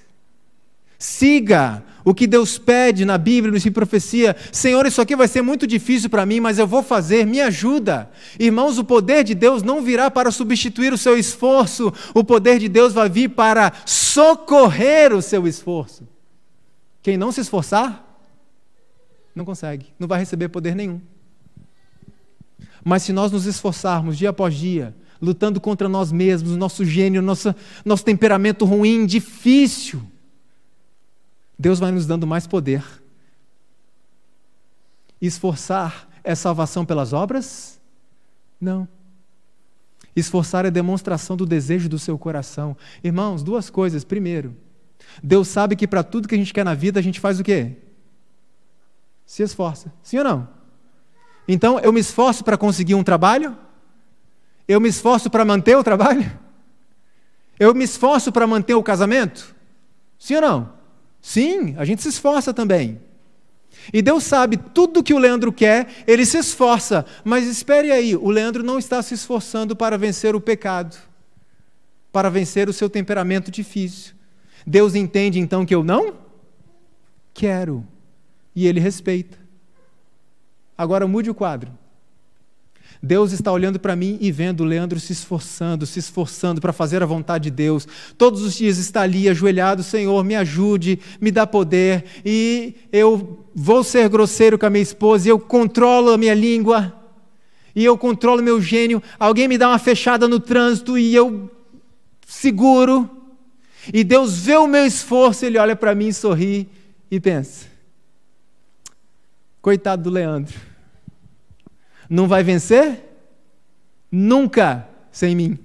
Siga o que Deus pede na Bíblia, no Espírito de Profecia. Senhor, isso aqui vai ser muito difícil para mim, mas eu vou fazer, me ajuda. Irmãos, o poder de Deus não virá para substituir o seu esforço, o poder de Deus vai vir para socorrer o seu esforço. Quem não se esforçar, não consegue, não vai receber poder nenhum. Mas se nós nos esforçarmos dia após dia, lutando contra nós mesmos, nosso gênio, nosso temperamento ruim, difícil, Deus vai nos dando mais poder. Esforçar é salvação pelas obras? Não. Esforçar é demonstração do desejo do seu coração. Irmãos, 2 coisas. Primeiro, Deus sabe que para tudo que a gente quer na vida, a gente faz o quê? Se esforça. Sim ou não? Então, eu me esforço para conseguir um trabalho? Eu me esforço para manter o trabalho? Eu me esforço para manter o casamento? Sim ou não? Sim, a gente se esforça também. E Deus sabe, tudo que o Leandro quer, ele se esforça. Mas espere aí, o Leandro não está se esforçando para vencer o pecado, para vencer o seu temperamento difícil. Deus entende então que eu não quero, e Ele respeita. Agora mude o quadro. Deus está olhando para mim e vendo o Leandro se esforçando para fazer a vontade de Deus. Todos os dias está ali ajoelhado, Senhor, me ajude, me dá poder. E eu vou ser grosseiro com a minha esposa, e eu controlo a minha língua, e eu controlo meu gênio. Alguém me dá uma fechada no trânsito e eu seguro. E Deus vê o meu esforço, Ele olha para mim e sorri e pensa, coitado do Leandro, não vai vencer? Nunca sem mim.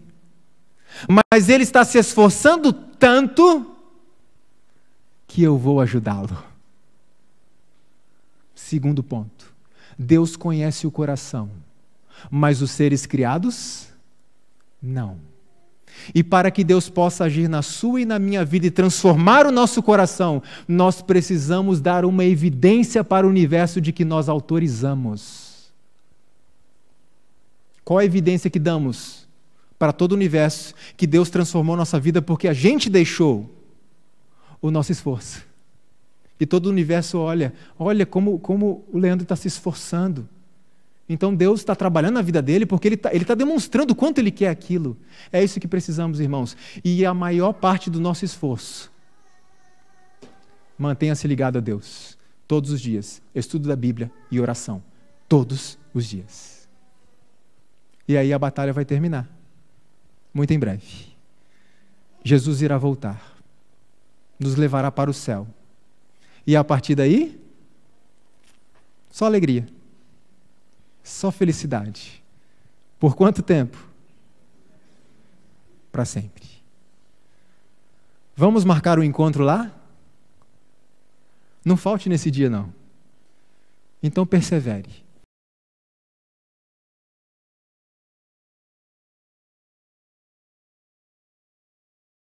Mas ele está se esforçando tanto que eu vou ajudá-lo. Segundo ponto, Deus conhece o coração, mas os seres criados, não. E para que Deus possa agir na sua e na minha vida e transformar o nosso coração, nós precisamos dar uma evidência para o universo de que nós autorizamos. Qual a evidência que damos para todo o universo que Deus transformou nossa vida porque a gente deixou o nosso esforço? E todo o universo olha como o Leandro está se esforçando. Então Deus está trabalhando na vida dele porque ele está demonstrando o quanto ele quer aquilo. É isso que precisamos, irmãos. E a maior parte do nosso esforço, mantenha-se ligado a Deus. Todos os dias. Estudo da Bíblia e oração. Todos os dias. E aí a batalha vai terminar. Muito em breve. Jesus irá voltar, nos levará para o céu. E a partir daí, só alegria, só felicidade. Por quanto tempo? Para sempre. Vamos marcar o encontro lá? Não falte nesse dia, não. Então persevere.